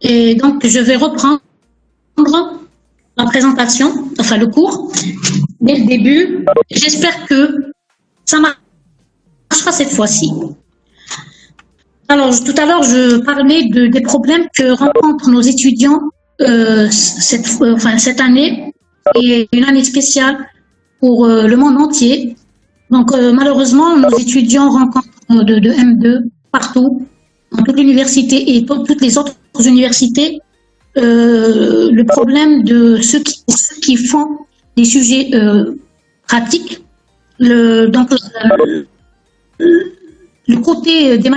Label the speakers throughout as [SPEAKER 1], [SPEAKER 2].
[SPEAKER 1] Et donc, je vais reprendre la présentation, enfin le cours, dès le début. J'espère que ça marchera cette fois-ci. Alors, tout à l'heure, je parlais des problèmes que rencontrent nos étudiants cette année, et une année spéciale pour le monde entier. Donc, malheureusement, nos étudiants rencontrent de M2 partout, dans toute l'université et toutes les autres universités, le problème de ceux qui font des sujets pratiques. Donc, le côté des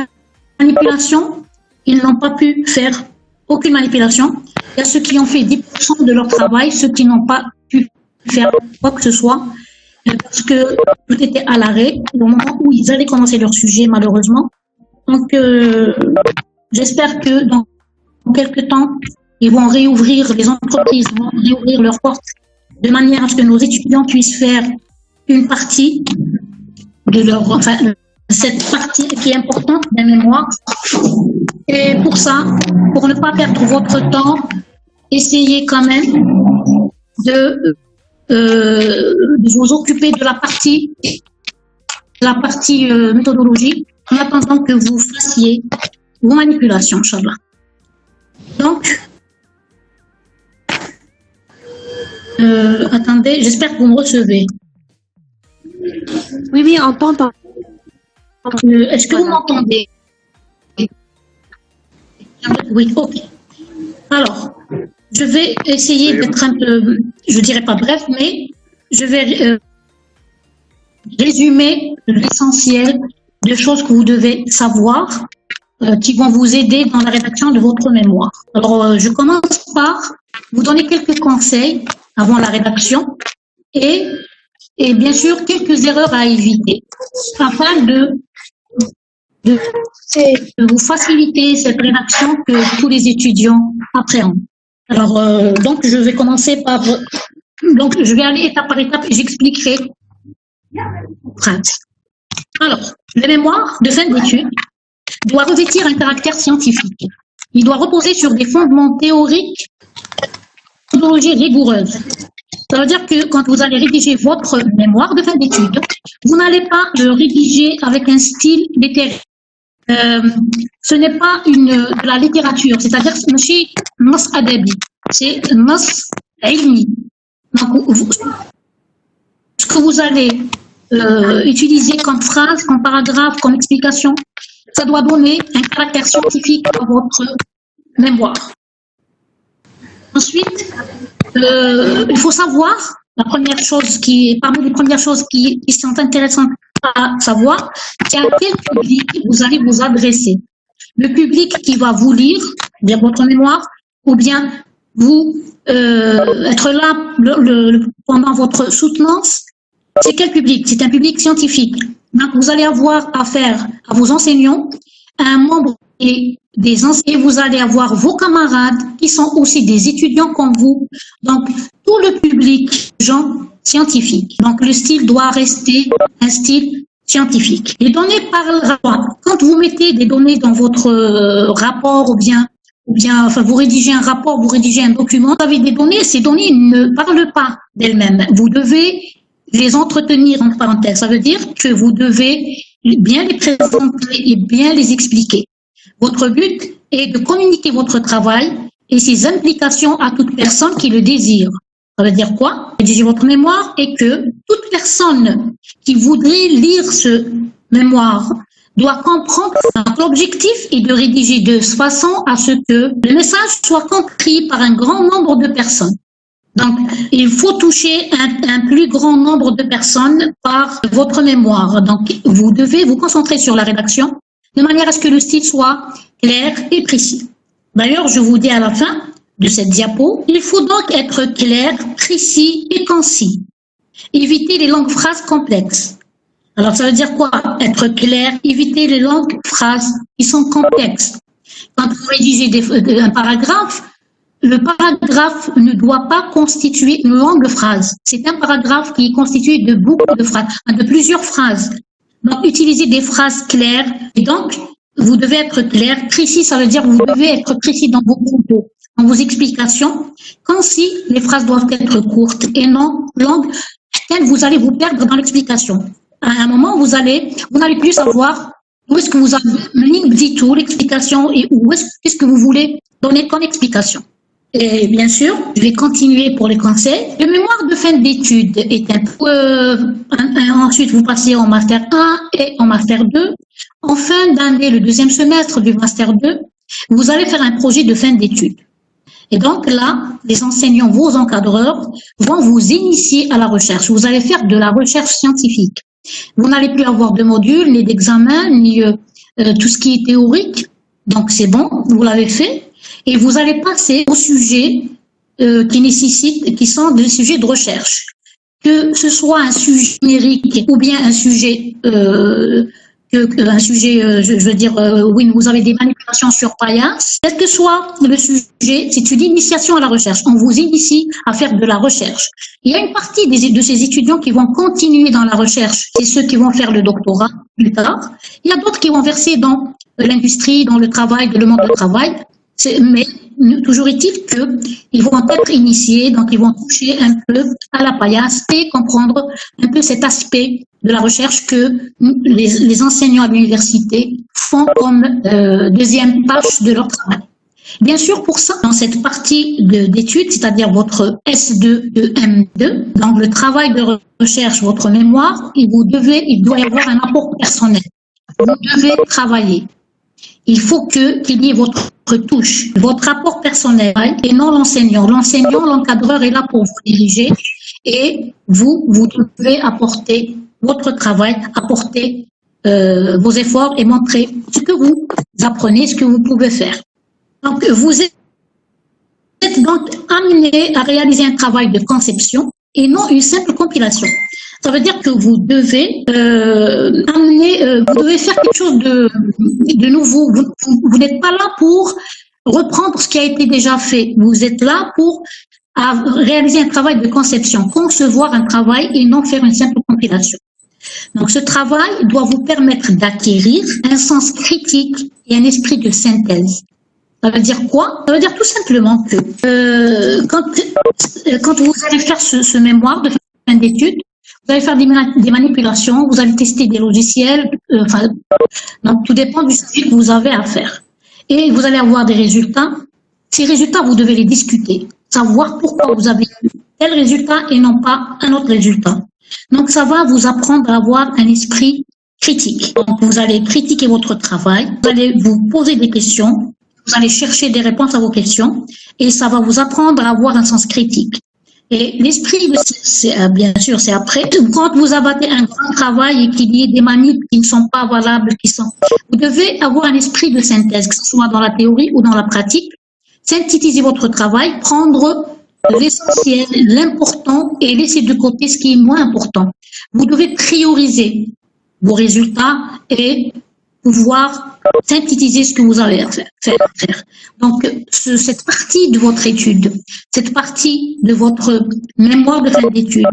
[SPEAKER 1] manipulations, ils n'ont pas pu faire aucune manipulation. Il y a ceux qui ont fait 10% de leur travail, ceux qui n'ont pas pu faire quoi que ce soit, parce que tout était à l'arrêt au moment où ils allaient commencer leur sujet, malheureusement. Donc, j'espère que dans quelques temps, ils vont réouvrir, les entreprises vont réouvrir leurs portes de manière à ce que nos étudiants puissent faire une partie de leur, enfin, cette partie qui est importante des mémoires. Et pour ça, pour ne pas perdre votre temps, essayez quand même de vous occuper de la partie méthodologie en attendant que vous fassiez vos manipulations, Inch'Allah. Donc, attendez, j'espère que vous me recevez.
[SPEAKER 2] Oui, on t'entend.
[SPEAKER 1] Est-ce que vous m'entendez? Oui, ok. Alors, je vais essayer d'être un peu, je dirais pas bref, mais je vais résumer l'essentiel des choses que vous devez savoir qui vont vous aider dans la rédaction de votre mémoire. Alors, je commence par vous donner quelques conseils avant la rédaction et bien sûr quelques erreurs à éviter afin de vous faciliter cette rédaction que tous les étudiants appréhendent. Alors, donc, je vais commencer par... Donc, je vais aller étape par étape et j'expliquerai. Alors, le mémoire de fin d'études doit revêtir un caractère scientifique. Il doit reposer sur des fondements théoriques, méthodologie rigoureuse. Ça veut dire que quand vous allez rédiger votre mémoire de fin d'études, vous n'allez pas le rédiger avec un style littéraire. Ce n'est pas de la littérature, c'est-à-dire que c'est nas adabi, c'est nas ilmi. Donc, ce que vous allez utiliser comme phrase, comme paragraphe, comme explication, ça doit donner un caractère scientifique à votre mémoire. Ensuite, il faut savoir, parmi les premières choses qui sont intéressantes à savoir, c'est à quel public vous allez vous adresser. Le public qui va vous lire votre mémoire, ou bien vous être là pendant votre soutenance, c'est quel public? C'est un public scientifique. Donc, vous allez avoir affaire à vos enseignants, à un membre des enseignants, et vous allez avoir vos camarades qui sont aussi des étudiants comme vous. Donc, tout le public, gens scientifiques. Donc, le style doit rester un style scientifique. Les données parlent. Quand vous mettez des données dans votre rapport ou bien, enfin, vous rédigez un rapport, vous rédigez un document, vous avez des données, ces données ne parlent pas d'elles-mêmes. Vous devez les entretenir entre parenthèses. Ça veut dire que vous devez bien les présenter et bien les expliquer. Votre but est de communiquer votre travail et ses implications à toute personne qui le désire. Ça veut dire quoi? Rédiger votre mémoire et que toute personne qui voudrait lire ce mémoire doit comprendre que l'objectif est de rédiger de façon à ce que le message soit compris par un grand nombre de personnes. Donc, il faut toucher un plus grand nombre de personnes par votre mémoire. Donc, vous devez vous concentrer sur la rédaction de manière à ce que le style soit clair et précis. D'ailleurs, je vous dis à la fin de cette diapo, il faut donc être clair, précis et concis. Éviter les longues phrases complexes. Alors, ça veut dire quoi? Être clair, éviter les longues phrases qui sont complexes. Quand vous rédigez un paragraphe, le paragraphe ne doit pas constituer une longue phrase. C'est un paragraphe qui est constitué de beaucoup de phrases, de plusieurs phrases. Donc, utilisez des phrases claires et donc, vous devez être clair. Précis, ça veut dire que vous devez être précis dans vos propos, dans vos explications. Concis, les phrases doivent être courtes et non longues. Vous allez vous perdre dans l'explication. À un moment, vous n'allez plus savoir où est-ce que vous avez dit tout, l'explication, et qu'est-ce que vous voulez donner comme explication. Et bien sûr, je vais continuer pour les conseils. Le mémoire de fin d'études est ensuite, vous passez en Master 1 et en Master 2. En fin d'année, le deuxième semestre du Master 2, vous allez faire un projet de fin d'études. Et donc là, les enseignants, vos encadreurs, vont vous initier à la recherche. Vous allez faire de la recherche scientifique. Vous n'allez plus avoir de modules, ni d'examens, ni tout ce qui est théorique. Donc c'est bon, vous l'avez fait. Et vous allez passer aux sujets qui sont des sujets de recherche. Que ce soit un sujet numérique ou bien un sujet, oui, vous avez des manipulations sur Paillasse. Quel que soit le sujet, c'est une initiation à la recherche. On vous initie à faire de la recherche. Il y a une partie de ces étudiants qui vont continuer dans la recherche. C'est ceux qui vont faire le doctorat plus tard. Il y a d'autres qui vont verser dans l'industrie, dans le travail, le monde du travail. Mais toujours est-il qu'ils vont être initiés, donc ils vont toucher un peu à la paillasse et comprendre un peu cet aspect de la recherche que les enseignants à l'université font comme deuxième tâche de leur travail. Bien sûr, pour ça, dans cette partie d'études, c'est-à-dire votre S2 de M2, dans le travail de recherche, votre mémoire, il doit y avoir un apport personnel. Vous devez travailler. Il faut qu'il y ait votre touche, votre rapport personnel et non l'enseignant. L'enseignant, l'encadreur est là pour vous diriger et vous devez apporter votre travail, apporter vos efforts et montrer ce que vous apprenez, ce que vous pouvez faire. Donc, vous êtes donc amené à réaliser un travail de conception et non une simple compilation. Ça veut dire que vous devez vous devez faire quelque chose de nouveau. Vous n'êtes pas là pour reprendre ce qui a été déjà fait. Vous êtes là pour réaliser un travail de conception, concevoir un travail et non faire une simple compilation. Donc, ce travail doit vous permettre d'acquérir un sens critique et un esprit de synthèse. Ça veut dire quoi? Ça veut dire tout simplement que quand vous allez faire ce mémoire de fin d'études, vous allez faire des manipulations, vous allez tester des logiciels, donc tout dépend du sujet que vous avez à faire. Et vous allez avoir des résultats. Ces résultats, vous devez les discuter, savoir pourquoi vous avez eu tel résultat et non pas un autre résultat. Donc ça va vous apprendre à avoir un esprit critique. Donc vous allez critiquer votre travail, vous allez vous poser des questions, vous allez chercher des réponses à vos questions et ça va vous apprendre à avoir un sens critique. Et l'esprit, bien sûr, c'est après. Quand vous abattez un grand travail et qu'il y ait des manips qui ne sont pas valables, vous devez avoir un esprit de synthèse, que ce soit dans la théorie ou dans la pratique. Synthétiser votre travail, prendre l'essentiel, l'important et laisser de côté ce qui est moins important. Vous devez prioriser vos résultats et pouvoir synthétiser ce que vous avez à faire. Donc, cette partie de votre étude, cette partie de votre mémoire de fin d'études,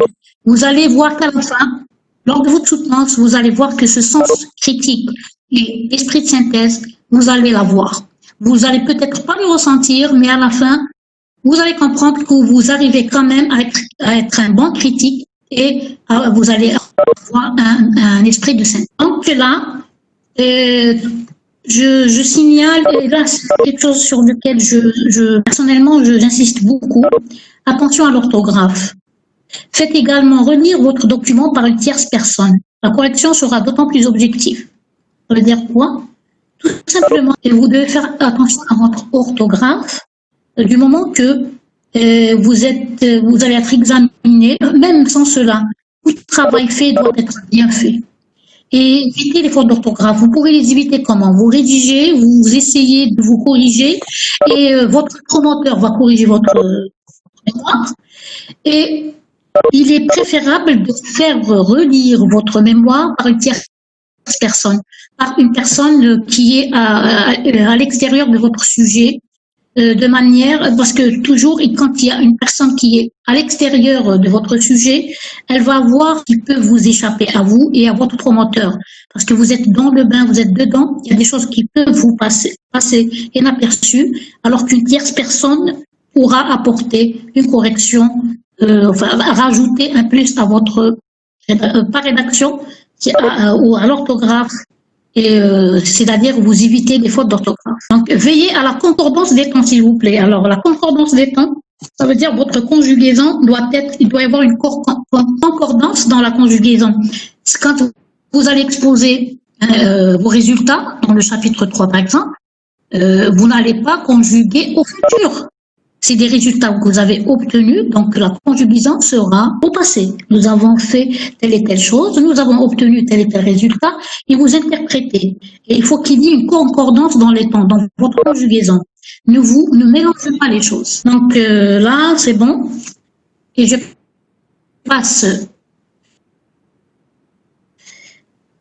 [SPEAKER 1] vous allez voir qu'à la fin, lors de votre soutenance, vous allez voir que ce sens critique et l'esprit de synthèse, vous allez l'avoir. Vous allez peut-être pas le ressentir, mais à la fin, vous allez comprendre que vous arrivez quand même à être un bon critique et vous allez avoir un esprit de synthèse. Donc là, je signale, et là c'est quelque chose sur lequel personnellement j'insiste beaucoup, attention à l'orthographe. Faites également relire votre document par une tierce personne. La correction sera d'autant plus objective. Ça veut dire quoi? Tout simplement, vous devez faire attention à votre orthographe du moment que vous allez être examiné, même sans cela. Tout travail fait doit être bien fait. Et évitez les fautes d'orthographe. Vous pouvez les éviter comment? Vous rédigez, vous essayez de vous corriger et votre promoteur va corriger votre mémoire. Et il est préférable de faire relire votre mémoire par une tierce personne, par une personne qui est à l'extérieur de votre sujet de manière, parce que toujours, quand il y a une personne qui est à l'extérieur de votre sujet, elle va voir qui peut vous échapper à vous et à votre promoteur. Parce que vous êtes dans le bain, vous êtes dedans, il y a des choses qui peuvent vous passer inaperçues, alors qu'une tierce personne pourra apporter une correction, enfin, rajouter un plus à votre, pas rédaction, ou à l'orthographe, et c'est-à-dire vous évitez les fautes d'orthographe. Donc, veillez à la concordance des temps, s'il vous plaît. Alors, la concordance des temps, ça veut dire votre conjugaison il doit y avoir une concordance dans la conjugaison. Quand vous allez exposer vos résultats, dans le chapitre 3 par exemple, vous n'allez pas conjuguer au futur. C'est des résultats que vous avez obtenus, donc la conjugaison sera au passé. Nous avons fait telle et telle chose, nous avons obtenu tel et tel résultat, et vous interprétez. Et il faut qu'il y ait une concordance dans les temps, dans votre conjugaison. Ne mélangez pas les choses. Donc là, c'est bon. Et je passe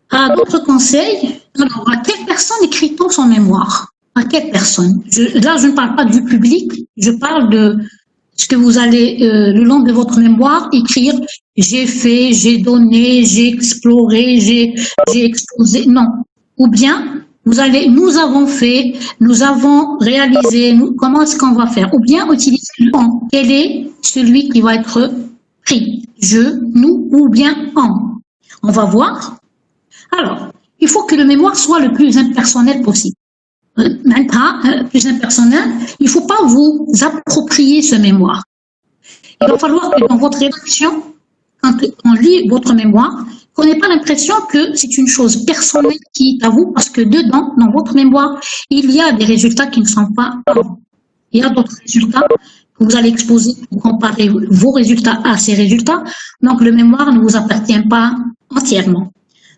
[SPEAKER 1] à d'autres conseils. Alors, à quelle personne écrit-on son mémoire? À quelle personne? Là, je ne parle pas du public, je parle de ce que vous allez, le long de votre mémoire, écrire « j'ai fait, j'ai donné, j'ai exploré, j'ai exposé ». Non. Ou bien, vous allez « nous avons fait, nous avons réalisé, comment est-ce qu'on va faire ?» Ou bien, utiliser le « on ». Quel est celui qui va être pris? Je, nous ou bien « on ». On va voir. Alors, il faut que le mémoire soit le plus impersonnel possible. Maintenant, plus impersonnel, il ne faut pas vous approprier ce mémoire. Il va falloir que dans votre rédaction, quand on lit votre mémoire, qu'on n'ait pas l'impression que c'est une chose personnelle qui est à vous, parce que dedans, dans votre mémoire, il y a des résultats qui ne sont pas à vous. Il y a d'autres résultats que vous allez exposer pour comparer vos résultats à ces résultats. Donc, le mémoire ne vous appartient pas entièrement.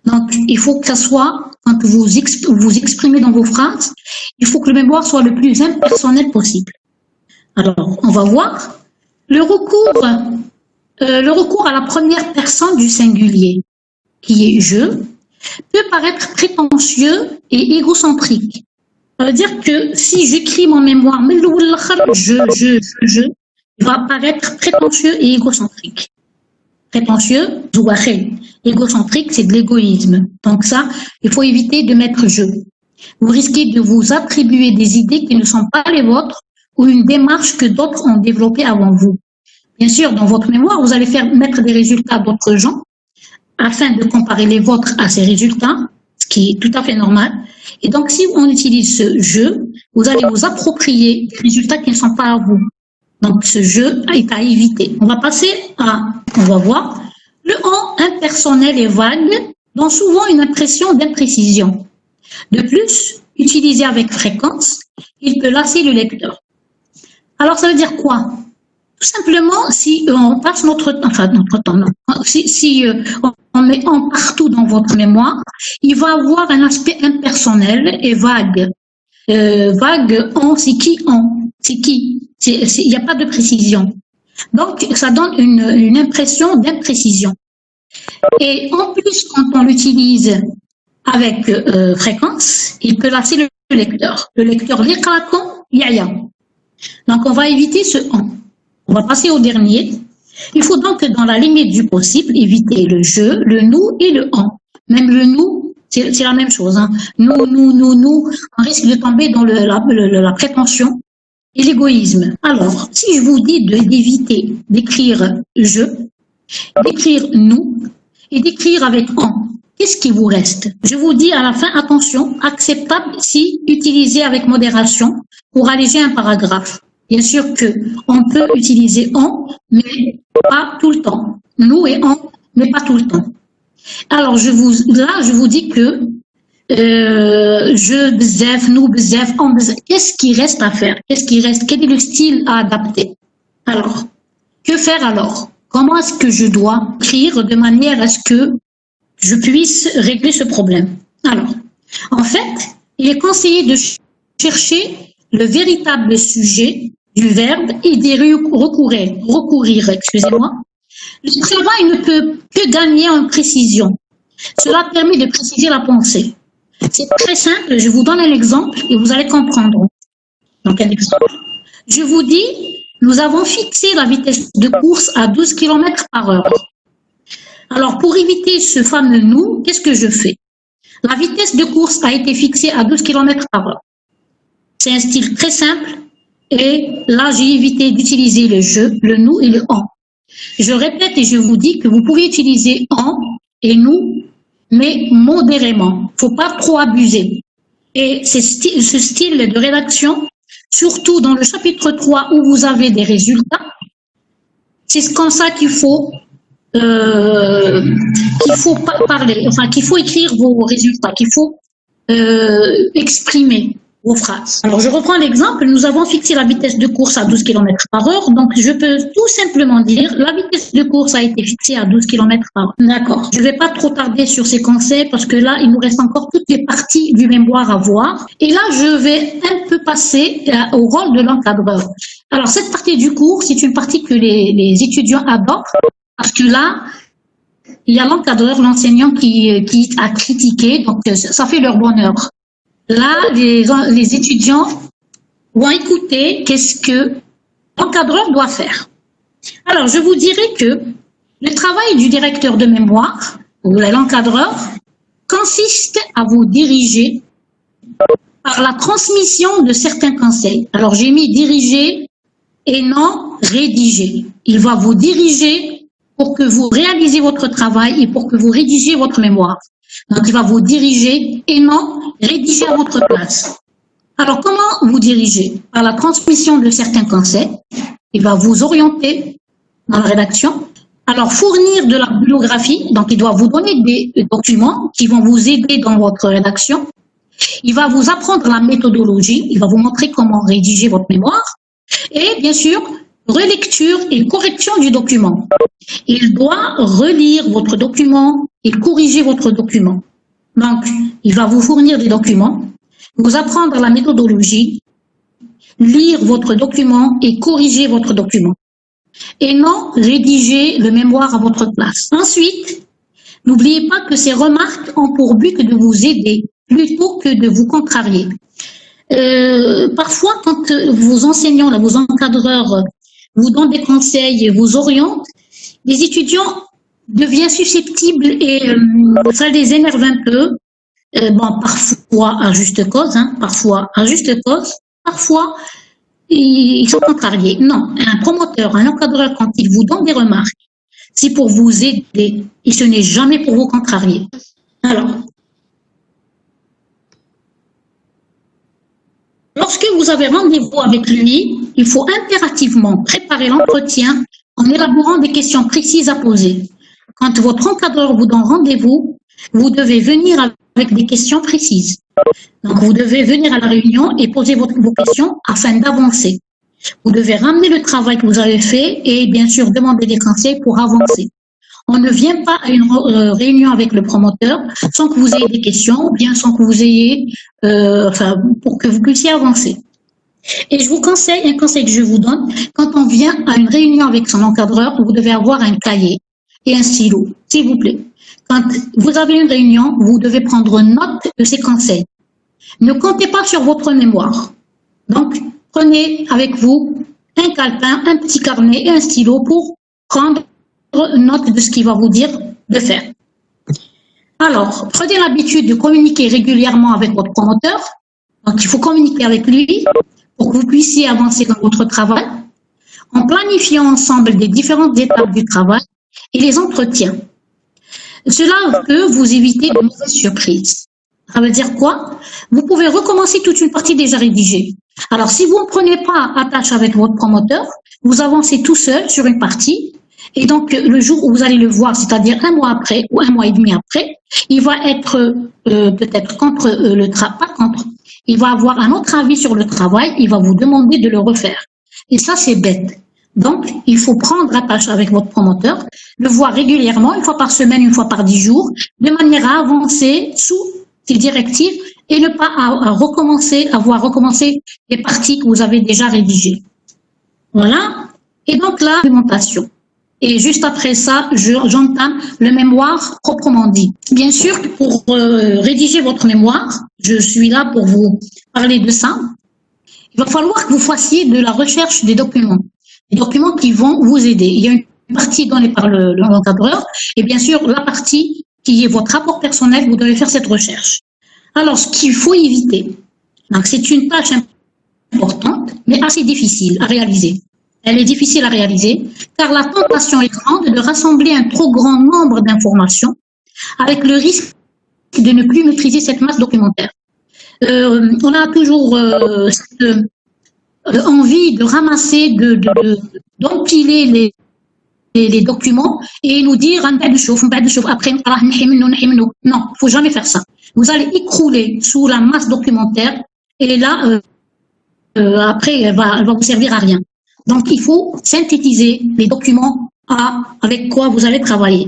[SPEAKER 1] Donc, il faut que ça soit, quand vous exprimez dans vos phrases, il faut que le mémoire soit le plus impersonnel possible. Alors, on va voir le recours à la première personne du singulier, qui est « je », peut paraître prétentieux et égocentrique. Ça veut dire que si j'écris mon mémoire, je, il va paraître prétentieux et égocentrique. Prétentieux, égocentrique, c'est de l'égoïsme. Donc ça, il faut éviter de mettre « je ». Vous risquez de vous attribuer des idées qui ne sont pas les vôtres ou une démarche que d'autres ont développée avant vous. Bien sûr, dans votre mémoire, vous allez mettre des résultats d'autres gens afin de comparer les vôtres à ces résultats, ce qui est tout à fait normal. Et donc, si on utilise ce « je », vous allez vous approprier des résultats qui ne sont pas à vous. Donc, ce « je » est à éviter. On va passer on va voir, le « on » impersonnel et vague donne souvent une impression d'imprécision. De plus, utilisé avec fréquence, il peut lasser le lecteur. Alors, ça veut dire quoi? Tout simplement, si on passe notre temps, non. Si on met « on » partout dans votre mémoire, il va avoir un aspect impersonnel et vague. Vague, on, c'est qui on? C'est qui? Il n'y a pas de précision. Donc, ça donne une impression d'imprécision. Et en plus, quand on l'utilise avec fréquence, il peut lasser le lecteur. Le lecteur liqakum yaya. Donc, on va éviter ce « on ». On va passer au dernier. Il faut donc, dans la limite du possible, éviter le « je », le « nous » et le « on ». Même le « nous », c'est la même chose. Hein. Nous, on risque de tomber dans la prétention et l'égoïsme. Alors, si je vous dis d'éviter d'écrire « je », d'écrire « nous » et d'écrire avec « on », qu'est-ce qui vous reste? Je vous dis à la fin, attention, acceptable si utilisé avec modération pour alléger un paragraphe. Bien sûr qu'on peut utiliser « on », mais pas tout le temps. « Nous » et « on », mais pas tout le temps. Alors, je vous dis que je, bzef, nous, bzef, on, bzef. Qu'est-ce qui reste à faire? Qu'est-ce qui reste? Quel est le style à adapter? Alors, que faire alors? Comment est-ce que je dois écrire de manière à ce que je puisse régler ce problème? Alors, en fait, il est conseillé de chercher le véritable sujet du verbe et d'y recourir, excusez-moi. Le travail ne peut que gagner en précision. Cela permet de préciser la pensée. C'est très simple, je vous donne un exemple et vous allez comprendre. Donc, avec un exemple. Je vous dis, nous avons fixé la vitesse de course à 12 km/h. Alors, pour éviter ce fameux nous, qu'est-ce que je fais? La vitesse de course a été fixée à 12 km/h. C'est un style très simple et là, j'ai évité d'utiliser le je, le nous et le en. Je répète et je vous dis que vous pouvez utiliser en et nous, mais modérément. Il ne faut pas trop abuser. Et ce style de rédaction, surtout dans le chapitre 3 où vous avez des résultats, c'est comme ça qu'il faut parler, enfin qu'il faut écrire vos résultats, qu'il faut exprimer vos phrases. Alors je reprends l'exemple, nous avons fixé la vitesse de course à 12 km/h, donc je peux tout simplement dire la vitesse de course a été fixée à 12 km/h. D'accord, je ne vais pas trop tarder sur ces conseils parce que là il nous reste encore toutes les parties du mémoire à voir. Et là je vais un peu passer au rôle de l'encadreur. Alors cette partie du cours, c'est une partie que les étudiants adorent parce que là, il y a l'encadreur, l'enseignant qui a critiqué, donc ça fait leur bonheur. Là, les étudiants vont écouter qu'est-ce que l'encadreur doit faire. Alors, je vous dirais que le travail du directeur de mémoire, ou de l'encadreur, consiste à vous diriger par la transmission de certains conseils. Alors, j'ai mis diriger et non rédiger. Il va vous diriger pour que vous réalisez votre travail et pour que vous rédigiez votre mémoire. Donc, il va vous diriger et non rédiger à votre place. Alors, comment vous dirigez? Par la transmission de certains conseils. Il va vous orienter dans la rédaction. Alors, fournir de la bibliographie. Donc, il doit vous donner des documents qui vont vous aider dans votre rédaction. Il va vous apprendre la méthodologie. Il va vous montrer comment rédiger votre mémoire. Et, bien sûr, relecture et correction du document. Il doit relire votre document et corriger votre document. Donc, il va vous fournir des documents, vous apprendre la méthodologie, lire votre document et corriger votre document. Et non rédiger le mémoire à votre place. Ensuite, n'oubliez pas que ces remarques ont pour but que de vous aider plutôt que de vous contrarier. Parfois, quand vos enseignants, vos encadreurs vous donnent des conseils, vous orientent, les étudiants deviennent susceptibles et ça les énerve un peu. Bon, parfois à juste cause, parfois ils sont contrariés. Non, un promoteur, un encadreur, quand il vous donne des remarques, c'est pour vous aider et ce n'est jamais pour vous contrarier. Alors, lorsque vous avez rendez-vous avec lui, il faut impérativement préparer l'entretien en élaborant des questions précises à poser. Quand votre encadreur vous donne rendez-vous, vous devez venir avec des questions précises. Donc, vous devez venir à la réunion et poser vos questions afin d'avancer. Vous devez ramener le travail que vous avez fait et bien sûr demander des conseils pour avancer. On ne vient pas à une réunion avec le promoteur sans que vous ayez des questions ou bien sans que vous ayez, pour que vous puissiez avancer. Et je vous conseille, un conseil que je vous donne, quand on vient à une réunion avec son encadreur, vous devez avoir un cahier et un stylo, s'il vous plaît. Quand vous avez une réunion, vous devez prendre note de ces conseils. Ne comptez pas sur votre mémoire. Donc, prenez avec vous un calepin, un petit carnet et un stylo pour prendre note de ce qu'il va vous dire de faire. Alors, prenez l'habitude de communiquer régulièrement avec votre promoteur. Donc, il faut communiquer avec lui pour que vous puissiez avancer dans votre travail en planifiant ensemble les différentes étapes du travail et les entretiens. Cela peut vous éviter de mauvaises surprises. Ça veut dire quoi? Vous pouvez recommencer toute une partie déjà rédigée. Alors, si vous ne prenez pas attache avec votre promoteur, vous avancez tout seul sur une partie. Et donc, le jour où vous allez le voir, c'est-à-dire un mois après ou un mois et demi après, il va être peut-être contre le travail, pas contre. Il va avoir un autre avis sur le travail, il va vous demander de le refaire. Et ça, c'est bête. Donc, il faut prendre attache avec votre promoteur, le voir régulièrement, une fois par semaine, une fois par 10 jours, de manière à avancer sous ses directives et ne pas avoir recommencé les parties que vous avez déjà rédigées. Voilà. Et donc là, l'implémentation. Et juste après ça, j'entame le mémoire proprement dit. Bien sûr, pour rédiger votre mémoire, je suis là pour vous parler de ça. il va falloir que vous fassiez de la recherche des documents qui vont vous aider. Il y a une partie donnée par l'encadreur et bien sûr la partie qui est votre rapport personnel, vous devez faire cette recherche. Alors, ce qu'il faut éviter, donc c'est une tâche importante, mais assez difficile à réaliser. Elle est difficile à réaliser car la tentation est grande de rassembler un trop grand nombre d'informations avec le risque de ne plus maîtriser cette masse documentaire. On a toujours cette envie de ramasser, d'empiler les documents et nous dire après, non, il ne faut jamais faire ça. Vous allez écrouler sous la masse documentaire et là, après, elle va vous servir à rien. Donc, il faut synthétiser les documents avec quoi vous allez travailler.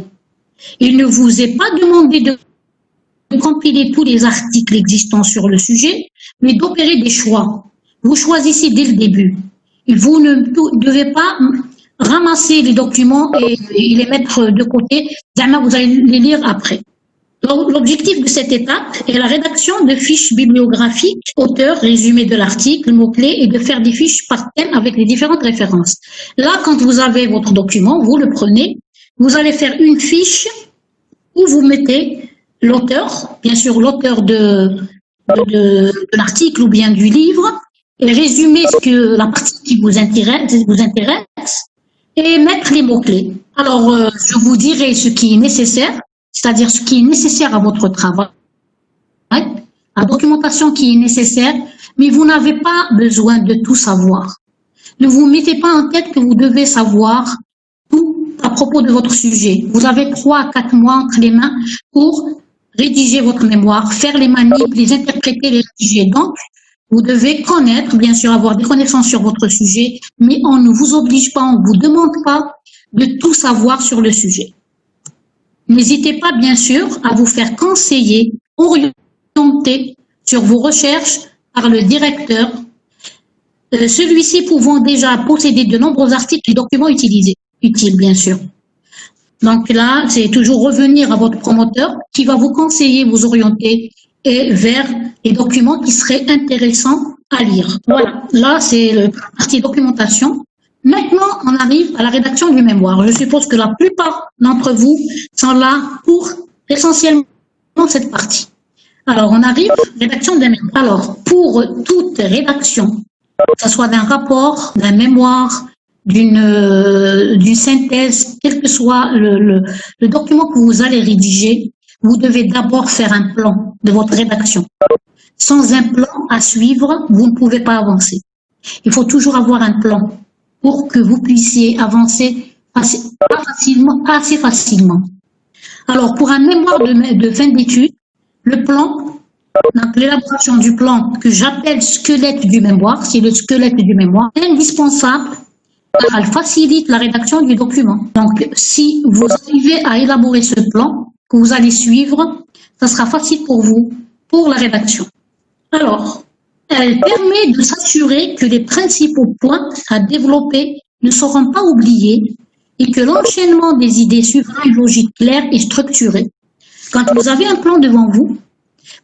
[SPEAKER 1] Il ne vous est pas demandé de compiler tous les articles existants sur le sujet, mais d'opérer des choix. Vous choisissez dès le début. Vous ne devez pas ramasser les documents et les mettre de côté. Vous allez les lire après. L'objectif de cette étape est la rédaction de fiches bibliographiques, auteur, résumé de l'article, mots-clés et de faire des fiches par thème avec les différentes références. Là, quand vous avez votre document, vous le prenez, vous allez faire une fiche où vous mettez l'auteur, bien sûr l'auteur de l'article ou bien du livre, et résumer la partie qui vous intéresse et mettre les mots-clés. Alors, je vous dirai ce qui est nécessaire, c'est-à-dire ce qui est nécessaire à votre travail, la documentation qui est nécessaire, mais vous n'avez pas besoin de tout savoir. Ne vous mettez pas en tête que vous devez savoir tout à propos de votre sujet. Vous avez 3 à 4 mois entre les mains pour rédiger votre mémoire, faire les manips, les interpréter, les rédiger. Donc, vous devez connaître, bien sûr, avoir des connaissances sur votre sujet, mais on ne vous oblige pas, on ne vous demande pas de tout savoir sur le sujet. N'hésitez pas, bien sûr, à vous faire conseiller, orienter sur vos recherches par le directeur, celui-ci pouvant déjà posséder de nombreux articles et documents utiles, bien sûr. Donc là, c'est toujours revenir à votre promoteur qui va vous conseiller, vous orienter et vers les documents qui seraient intéressants à lire. Voilà, là c'est la partie documentation. Maintenant, on arrive à la rédaction du mémoire. Je suppose que la plupart d'entre vous sont là pour essentiellement cette partie. Alors, on arrive à la rédaction d'un mémoire. Alors, pour toute rédaction, que ce soit d'un rapport, d'un mémoire, d'une synthèse, quel que soit le document que vous allez rédiger, vous devez d'abord faire un plan de votre rédaction. Sans un plan à suivre, vous ne pouvez pas avancer. Il faut toujours avoir un plan pour que vous puissiez avancer assez facilement. Alors, pour un mémoire de fin d'études, le plan, donc l'élaboration du plan que j'appelle squelette du mémoire, c'est le squelette du mémoire, est indispensable car elle facilite la rédaction du document. Donc, si vous arrivez à élaborer ce plan que vous allez suivre, ça sera facile pour vous pour la rédaction. Alors, elle permet de s'assurer que les principaux points à développer ne seront pas oubliés et que l'enchaînement des idées suivra une logique claire et structurée. Quand vous avez un plan devant vous,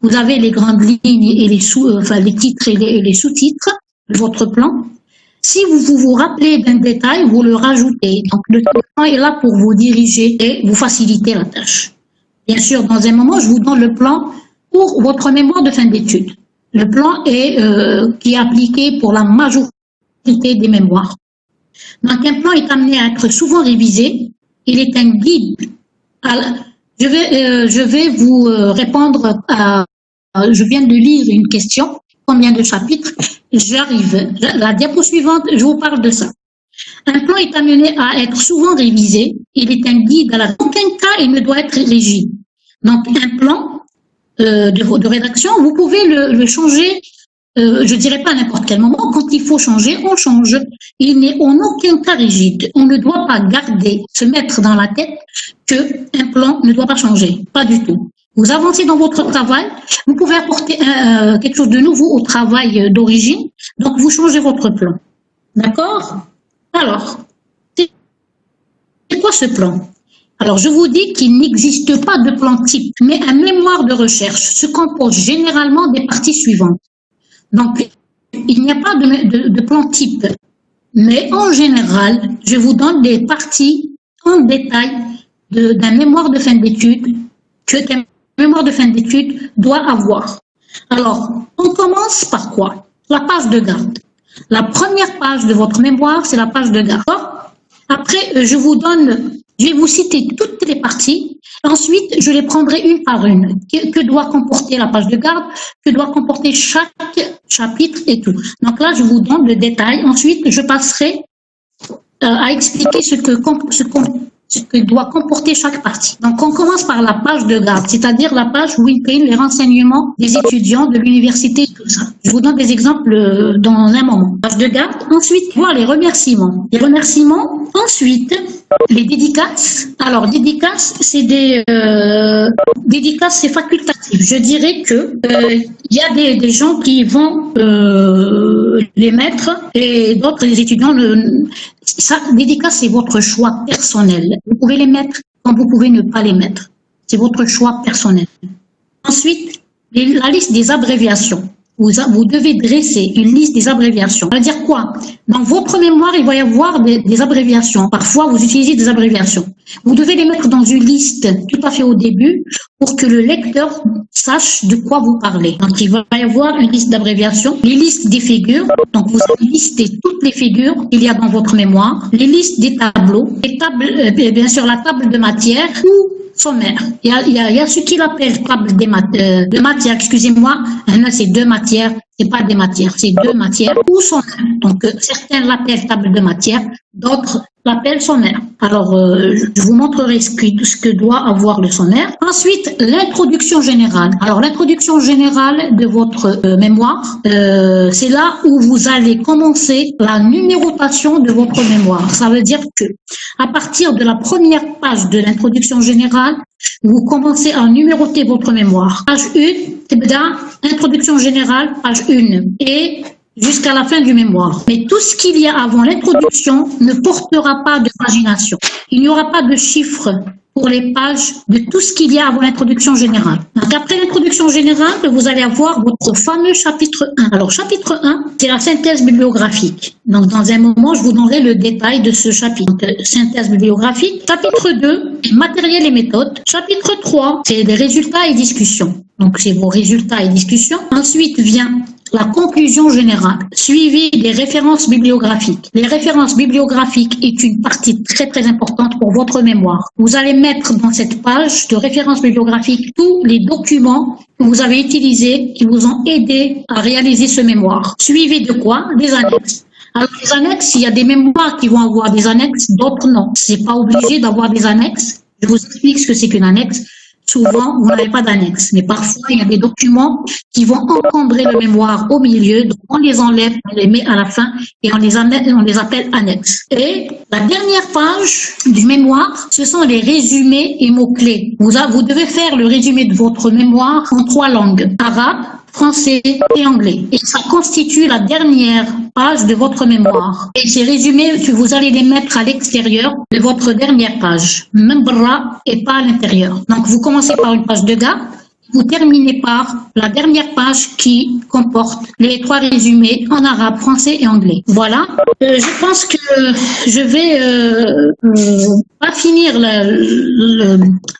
[SPEAKER 1] vous avez les grandes lignes et les titres et les sous-titres de votre plan. Si vous vous rappelez d'un détail, vous le rajoutez. Donc, le plan est là pour vous diriger et vous faciliter la tâche. Bien sûr, dans un moment, je vous donne le plan pour votre mémoire de fin d'études. Le plan qui est appliqué pour la majorité des mémoires. Donc, un plan est amené à être souvent révisé. Il est un guide. Je vais vous répondre je viens de lire une question. Combien de chapitres? J'arrive. La diapo suivante, je vous parle de ça. Un plan est amené à être souvent révisé. Il est un guide. En aucun cas, il ne doit être rigide. Donc, un plan de rédaction, vous pouvez le changer, je dirais pas à n'importe quel moment. Quand il faut changer, on change. Il n'est en aucun cas rigide. On ne doit pas se mettre dans la tête qu'un plan ne doit pas changer. Pas du tout. Vous avancez dans votre travail, vous pouvez apporter quelque chose de nouveau au travail d'origine, donc vous changez votre plan. D'accord? Alors, c'est quoi ce plan? Alors, je vous dis qu'il n'existe pas de plan type, mais un mémoire de recherche se compose généralement des parties suivantes. Donc, il n'y a pas de plan type. Mais en général, je vous donne des parties en détail d'un mémoire de fin d'études qu'un mémoire de fin d'études doit avoir. Alors, on commence par quoi? La page de garde. La première page de votre mémoire, c'est la page de garde. Après, je vais vous citer toutes les parties. Ensuite, je les prendrai une par une. Que doit comporter la page de garde? Que doit comporter chaque chapitre et tout. Donc là, je vous donne le détail. Ensuite, je passerai à expliquer ce que doit comporter chaque partie. Donc, on commence par la page de garde, c'est-à-dire la page où il prennent les renseignements des étudiants de l'université et tout ça. Je vous donne des exemples dans un moment. Page de garde. Ensuite, voir les remerciements. Les remerciements. Ensuite, les dédicaces. Alors, dédicaces, c'est dédicaces, c'est facultatif. Je dirais que il y a des gens qui vont les mettre et d'autres, les étudiants, ça, dédicace, c'est votre choix personnel. Vous pouvez les mettre comme vous pouvez ne pas les mettre. C'est votre choix personnel. Ensuite, la liste des abréviations. Vous devez dresser une liste des abréviations. Ça veut dire quoi? Dans votre mémoire, il va y avoir des abréviations. Parfois, vous utilisez des abréviations. Vous devez les mettre dans une liste tout à fait au début pour que le lecteur sache de quoi vous parlez. Donc, il va y avoir une liste d'abréviations, les listes des figures. Donc, vous allez lister toutes les figures qu'il y a dans votre mémoire, les listes des tableaux, les tables, bien sûr, la table de matière ou sommaire. Il y a ce qu'il appelle table de matière, excusez-moi, c'est deux matières, c'est pas des matières, c'est deux matières ou sommaire. Donc, certains l'appellent table de matière, d'autres l'appellent sommaire. Alors, je vous montrerai ce que doit avoir le sommaire. Ensuite, l'introduction générale. Alors, l'introduction générale de votre mémoire, c'est là où vous allez commencer la numérotation de votre mémoire. Ça veut dire que à partir de la première page de l'introduction générale, vous commencez à numéroter votre mémoire. Page 1, introduction générale, page 1. Et jusqu'à la fin du mémoire. Mais tout ce qu'il y a avant l'introduction ne portera pas de pagination. Il n'y aura pas de chiffres pour les pages de tout ce qu'il y a avant l'introduction générale. Donc après l'introduction générale, vous allez avoir votre fameux chapitre 1. Alors chapitre 1, c'est la synthèse bibliographique. Donc dans un moment, je vous donnerai le détail de ce chapitre. Synthèse bibliographique. Chapitre 2, matériel et méthode. Chapitre 3, c'est les résultats et discussions. Donc c'est vos résultats et discussions. Ensuite vient la conclusion générale, suivie des références bibliographiques. Les références bibliographiques est une partie très très importante pour votre mémoire. Vous allez mettre dans cette page de références bibliographiques tous les documents que vous avez utilisés, qui vous ont aidé à réaliser ce mémoire. Suivi de quoi? Des annexes. Alors, les annexes, il y a des mémoires qui vont avoir des annexes, d'autres non. C'est pas obligé d'avoir des annexes. Je vous explique ce que c'est qu'une annexe. Souvent, vous n'avez pas d'annexe, mais parfois, il y a des documents qui vont encombrer la mémoire au milieu, donc on les enlève, on les met à la fin et on les appelle annexes. Et la dernière page du mémoire, ce sont les résumés et mots-clés. Vous devez faire le résumé de votre mémoire en 3 langues, arabe, français et anglais. Et ça constitue la dernière page de votre mémoire. Et ces résumés, vous allez les mettre à l'extérieur de votre dernière page, même bras et pas à l'intérieur. Donc, vous commencez par une page de garde, vous terminez par la dernière page qui comporte les 3 résumés en arabe, français et anglais. Voilà. Je pense que je vais pas finir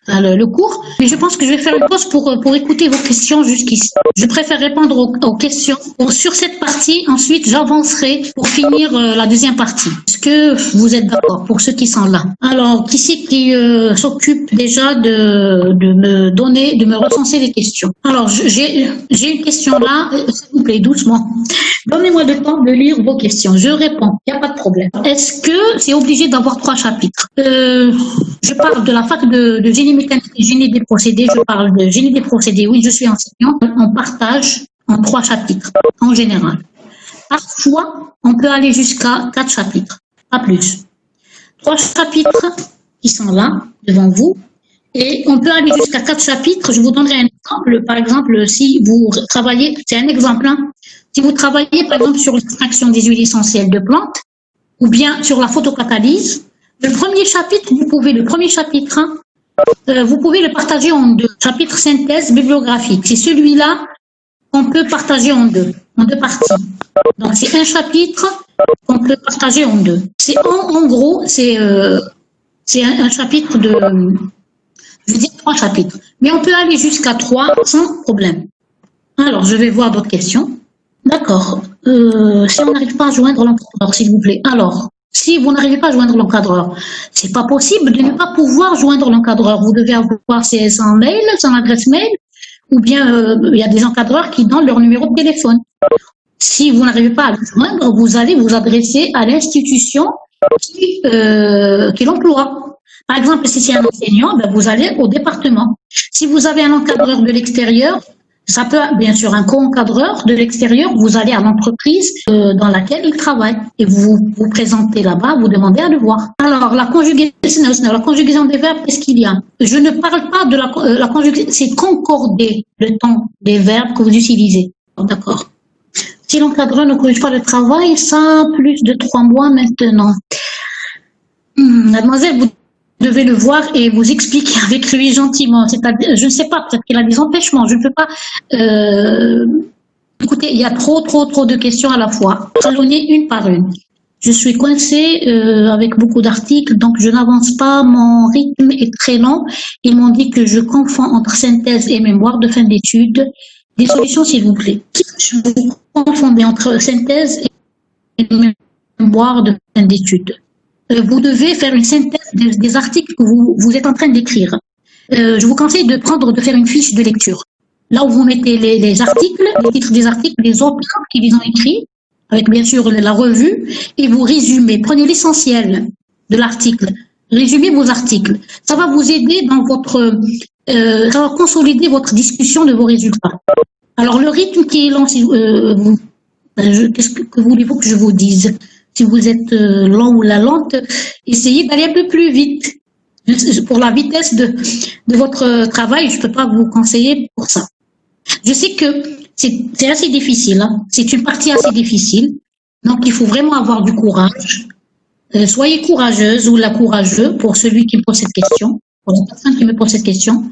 [SPEAKER 1] le cours, mais je pense que je vais faire une pause pour écouter vos questions jusqu'ici. Je préfère répondre aux questions sur cette partie. Ensuite, j'avancerai pour finir la deuxième partie. Est-ce que vous êtes d'accord pour ceux qui sont là? Alors, qui c'est qui s'occupe déjà de me recenser les questions? Alors, j'ai une question là, s'il vous plaît, doucement. Donnez-moi le temps de lire vos questions. Je réponds, il n'y a pas de problème. Est-ce que c'est obligé d'avoir 3 chapitres? Je parle de la fac de génie mécanique et génie des procédés. Je parle de génie des procédés. Oui, je suis enseignante. On partage en 3 chapitres, en général. Parfois, on peut aller jusqu'à 4 chapitres, pas plus. 3 chapitres qui sont là, devant vous. Et on peut aller jusqu'à 4 chapitres. Je vous donnerai un exemple. Par exemple, si vous travaillez, c'est un exemple, hein. Si vous travaillez, par exemple, sur l'extraction des huiles essentielles de plantes, ou bien sur la photocatalyse, le premier chapitre, vous pouvez le partager en 2. Chapitre synthèse bibliographique. C'est celui-là qu'on peut partager en 2. en deux parties. Donc, c'est un chapitre qu'on peut partager en deux. C'est en gros, c'est un chapitre de, je veux dire 3 chapitres. Mais on peut aller jusqu'à 3 sans problème. Alors, je vais voir d'autres questions. D'accord. Si on n'arrive pas à joindre l'encadreur, s'il vous plaît. Alors, si vous n'arrivez pas à joindre l'encadreur, c'est pas possible de ne pas pouvoir joindre l'encadreur. Vous devez avoir son mail, son adresse mail, ou bien il y a des encadreurs qui donnent leur numéro de téléphone. Si vous n'arrivez pas à le joindre, vous allez vous adresser à l'institution qui l'emploie. Par exemple, si c'est un enseignant, ben vous allez au département. Si vous avez un encadreur de l'extérieur, ça peut, bien sûr, un co-encadreur de l'extérieur, vous allez à l'entreprise dans laquelle il travaille et vous vous présentez là-bas, vous demandez à le voir. Alors, la conjugaison des verbes, qu'est-ce qu'il y a? Je ne parle pas de la conjugaison, c'est concorder le temps des verbes que vous utilisez. D'accord. Si l'encadreur ne corrige pas le travail, ça a plus de 3 mois maintenant. Mademoiselle, vous devez le voir et vous expliquer avec lui gentiment. C'est-à-dire, je ne sais pas, peut-être qu'il a des empêchements. Je ne peux pas. Écoutez, il y a trop de questions à la fois. Salonner une par une. Je suis coincée avec beaucoup d'articles, donc je n'avance pas. Mon rythme est très lent. Ils m'ont dit que je confonds entre synthèse et mémoire de fin d'études. Des solutions, s'il vous plaît. Je vous confondez entre synthèse et mémoire de fin d'études. Vous devez faire une synthèse des articles que vous êtes en train d'écrire. Je vous conseille de faire une fiche de lecture. Là où vous mettez les articles, les titres des articles, les auteurs qui les ont écrits, avec bien sûr la revue, et vous résumez. Prenez l'essentiel de l'article. Résumez vos articles. Ça va vous aider dans ça va consolider votre discussion de vos résultats. Alors, le rythme qui est lent, qu'est-ce que voulez-vous que je vous dise? Si vous êtes lent ou la lente, essayez d'aller un peu plus vite. Pour la vitesse de votre travail, je ne peux pas vous conseiller pour ça. Je sais que c'est assez difficile. Hein. C'est une partie assez difficile. Donc, il faut vraiment avoir du courage. Soyez courageuse ou la courageux pour celui qui me pose cette question, pour la personne qui me pose cette question.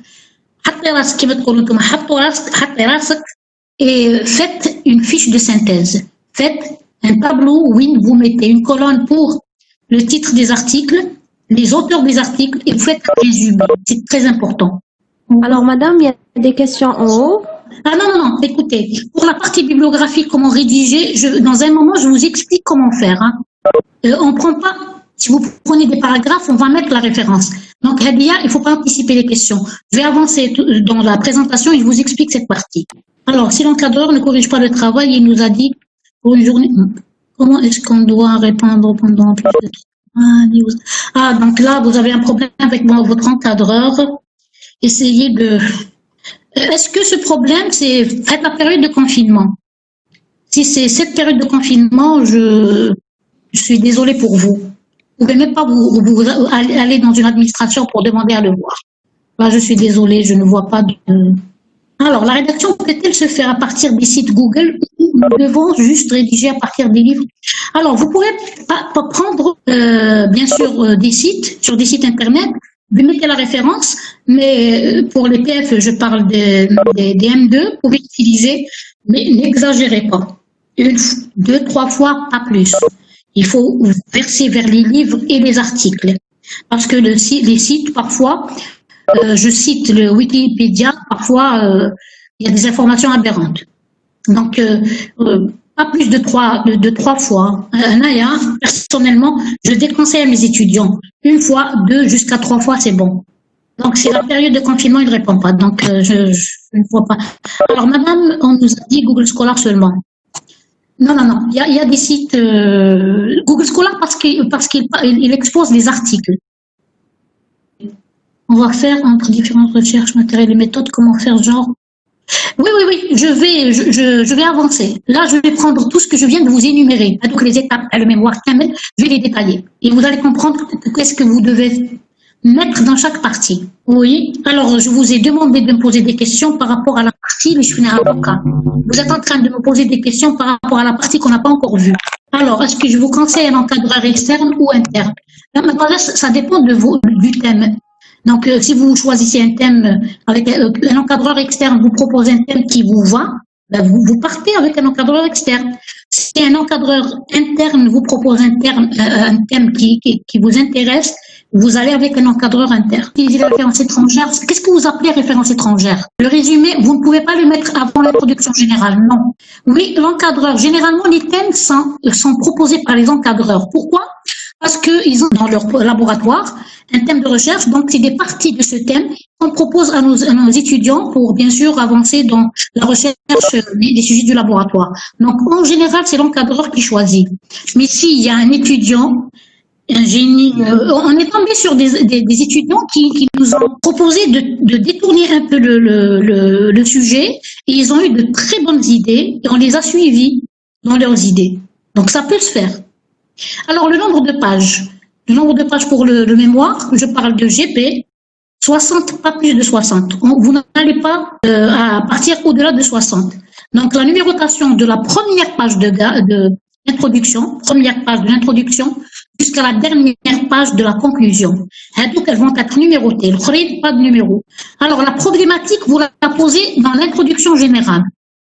[SPEAKER 1] Et faites une fiche de synthèse. Faites un tableau où vous mettez une colonne pour le titre des articles, les auteurs des articles, et vous faites un résumé. C'est très important.
[SPEAKER 2] Alors, madame, il y a des questions en haut.
[SPEAKER 1] Ah non, écoutez, pour la partie bibliographique, comment rédiger, dans un moment, je vous explique comment faire. Hein. On prend pas, si vous prenez des paragraphes, on va mettre la référence. Donc, Hadia, il ne faut pas anticiper les questions. Je vais avancer dans la présentation et je vous explique cette partie. Alors, si l'encadreur ne corrige pas le travail, il nous a dit pour une journée, comment est-ce qu'on doit répondre pendant plus de 3 Ah, donc là, vous avez un problème avec votre encadreur. Essayez de... Est-ce que ce problème, c'est la période de confinement? Si c'est cette période de confinement, je suis désolée pour vous. Vous ne pouvez même pas aller dans une administration pour demander à le voir. Là, je suis désolée, je ne vois pas de... Alors, la rédaction peut-elle se faire à partir des sites Google ou nous devons juste rédiger à partir des livres? Alors, vous pourrez pas prendre, bien sûr, des sites, sur des sites Internet, vous mettez la référence, mais pour les PF, je parle des M2, vous pouvez utiliser, mais n'exagérez pas. 1, 2, 3 fois, pas plus. Il faut verser vers les livres et les articles. Parce que les sites, parfois, je cite le Wikipédia, parfois, il y a des informations aberrantes. Donc, pas plus de 3 fois. Naya, personnellement, je déconseille à mes étudiants. 1 fois, 2, jusqu'à 3 fois, c'est bon. Donc, c'est la période de confinement, il ne répond pas. Donc, je ne vois pas. Alors, madame, on nous a dit Google Scholar seulement. Non. Il y a des sites Google Scholar parce qu'il expose les articles. On va faire entre différentes recherches, matériels et méthodes, comment faire genre. Oui, je vais avancer. Là, je vais prendre tout ce que je viens de vous énumérer. Donc, les étapes, le mémoire, je vais les détailler. Et vous allez comprendre qu'est-ce que vous devez mettre dans chaque partie. Oui. Alors, je vous ai demandé de me poser des questions par rapport à la partie, mais je suis un avocat. Vous êtes en train de me poser des questions par rapport à la partie qu'on n'a pas encore vue. Alors, est-ce que je vous conseille un encadreur externe ou interne? Là, maintenant, ça dépend du thème. Donc, si vous choisissez un thème avec un encadreur externe, vous propose un thème qui vous va, Ben, vous partez avec un encadreur externe. Si un encadreur interne vous propose un thème qui vous intéresse, vous allez avec un encadreur interne. Utiliser la référence étrangère. Qu'est-ce que vous appelez référence étrangère? Le résumé, vous ne pouvez pas le mettre avant l'introduction générale, non. Oui, l'encadreur. Généralement, les thèmes sont proposés par les encadreurs. Pourquoi? Parce qu'ils ont dans leur laboratoire un thème de recherche, donc c'est des parties de ce thème qu'on propose à nos étudiants pour bien sûr avancer dans la recherche des sujets du laboratoire. Donc en général, c'est l'encadreur qui choisit. Mais s'il y a un étudiant, un génie, on est tombé sur des étudiants qui nous ont proposé de détourner un peu le sujet et ils ont eu de très bonnes idées et on les a suivis dans leurs idées. Donc ça peut se faire. Alors, le nombre de pages. Le nombre de pages pour le mémoire, je parle de GP, 60, pas plus de 60. Vous n'allez pas à partir au-delà de 60. Donc, la numérotation de la première page d'introduction, première page de l'introduction, jusqu'à la dernière page de la conclusion. Donc, elles vont être numérotées. Le pas de numéro. Alors, la problématique, vous la posez dans l'introduction générale.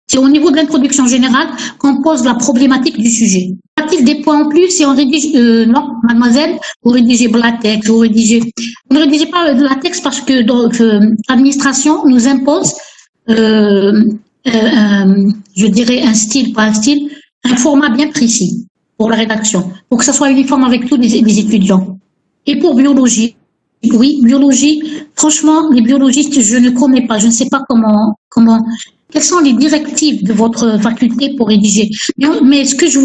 [SPEAKER 1] C'est au niveau de l'introduction générale qu'on pose la problématique du sujet. Y a-t-il des points en plus si on rédige non, mademoiselle, vous rédigez latex, vous ne rédigez pas de latex parce que l'administration nous impose, je dirais un style, pas un style, un format bien précis pour la rédaction, pour que ça soit uniforme avec tous les étudiants. Et pour biologie, oui, biologie, franchement, les biologistes, je ne connais pas, je ne sais pas comment. Quelles sont les directives de votre faculté pour rédiger? Mais ce que je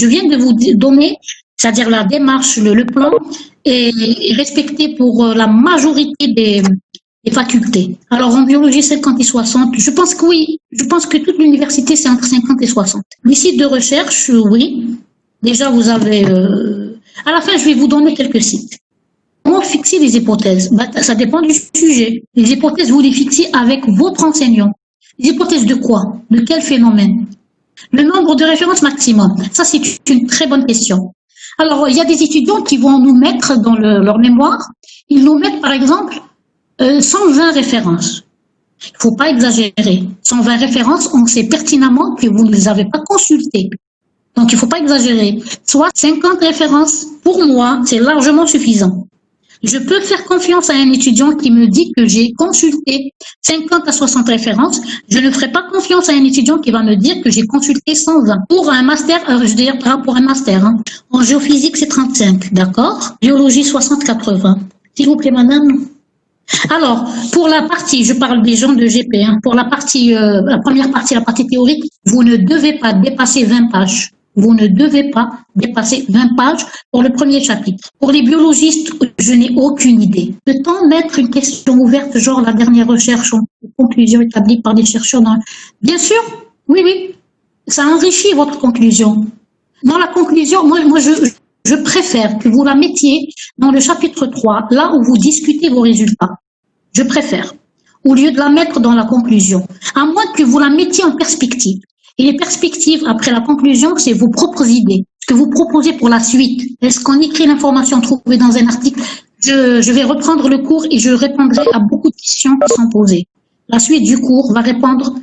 [SPEAKER 1] viens de vous donner, c'est-à-dire la démarche, le plan, est respecté pour la majorité des facultés. Alors en biologie, 50 et 60, je pense que oui, je pense que toute l'université, c'est entre 50 et 60. Les sites de recherche, oui, déjà vous avez... à la fin, je vais vous donner quelques sites. Comment fixer les hypothèses? Ça dépend du sujet. Les hypothèses, vous les fixez avec votre enseignant. Les hypothèses de quoi? De quel phénomène? Le nombre de références maximum? Ça, c'est une très bonne question. Alors, il y a des étudiants qui vont nous mettre dans leur mémoire, ils nous mettent par exemple 120 références. Il ne faut pas exagérer. 120 références, on sait pertinemment que vous ne les avez pas consultées. Donc, il ne faut pas exagérer. Soit 50 références, pour moi, c'est largement suffisant. Je peux faire confiance à un étudiant qui me dit que j'ai consulté 50 à 60 références. Je ne ferai pas confiance à un étudiant qui va me dire que j'ai consulté 120. Pour un master, je veux dire pour un master, hein. En géophysique, c'est 35, d'accord? Biologie, 60-80. S'il vous plaît, madame. Alors, pour la partie, je parle des gens de GP, hein. Pour la partie, la première partie, la partie théorique, vous ne devez pas dépasser 20 pages. Vous ne devez pas dépasser 20 pages pour le premier chapitre. Pour les biologistes, je n'ai aucune idée. Peut-on mettre une question ouverte, genre la dernière recherche ou conclusion établie par des chercheurs dans... Bien sûr, oui, oui. Ça enrichit votre conclusion. Dans la conclusion, moi je préfère que vous la mettiez dans le chapitre 3, là où vous discutez vos résultats. Je préfère. Au lieu de la mettre dans la conclusion. À moins que vous la mettiez en perspective. Et les perspectives, après la conclusion, c'est vos propres idées. Ce que vous proposez pour la suite. Est-ce qu'on écrit l'information trouvée dans un article? Je vais reprendre le cours et je répondrai à beaucoup de questions qui sont posées. La suite du cours va répondre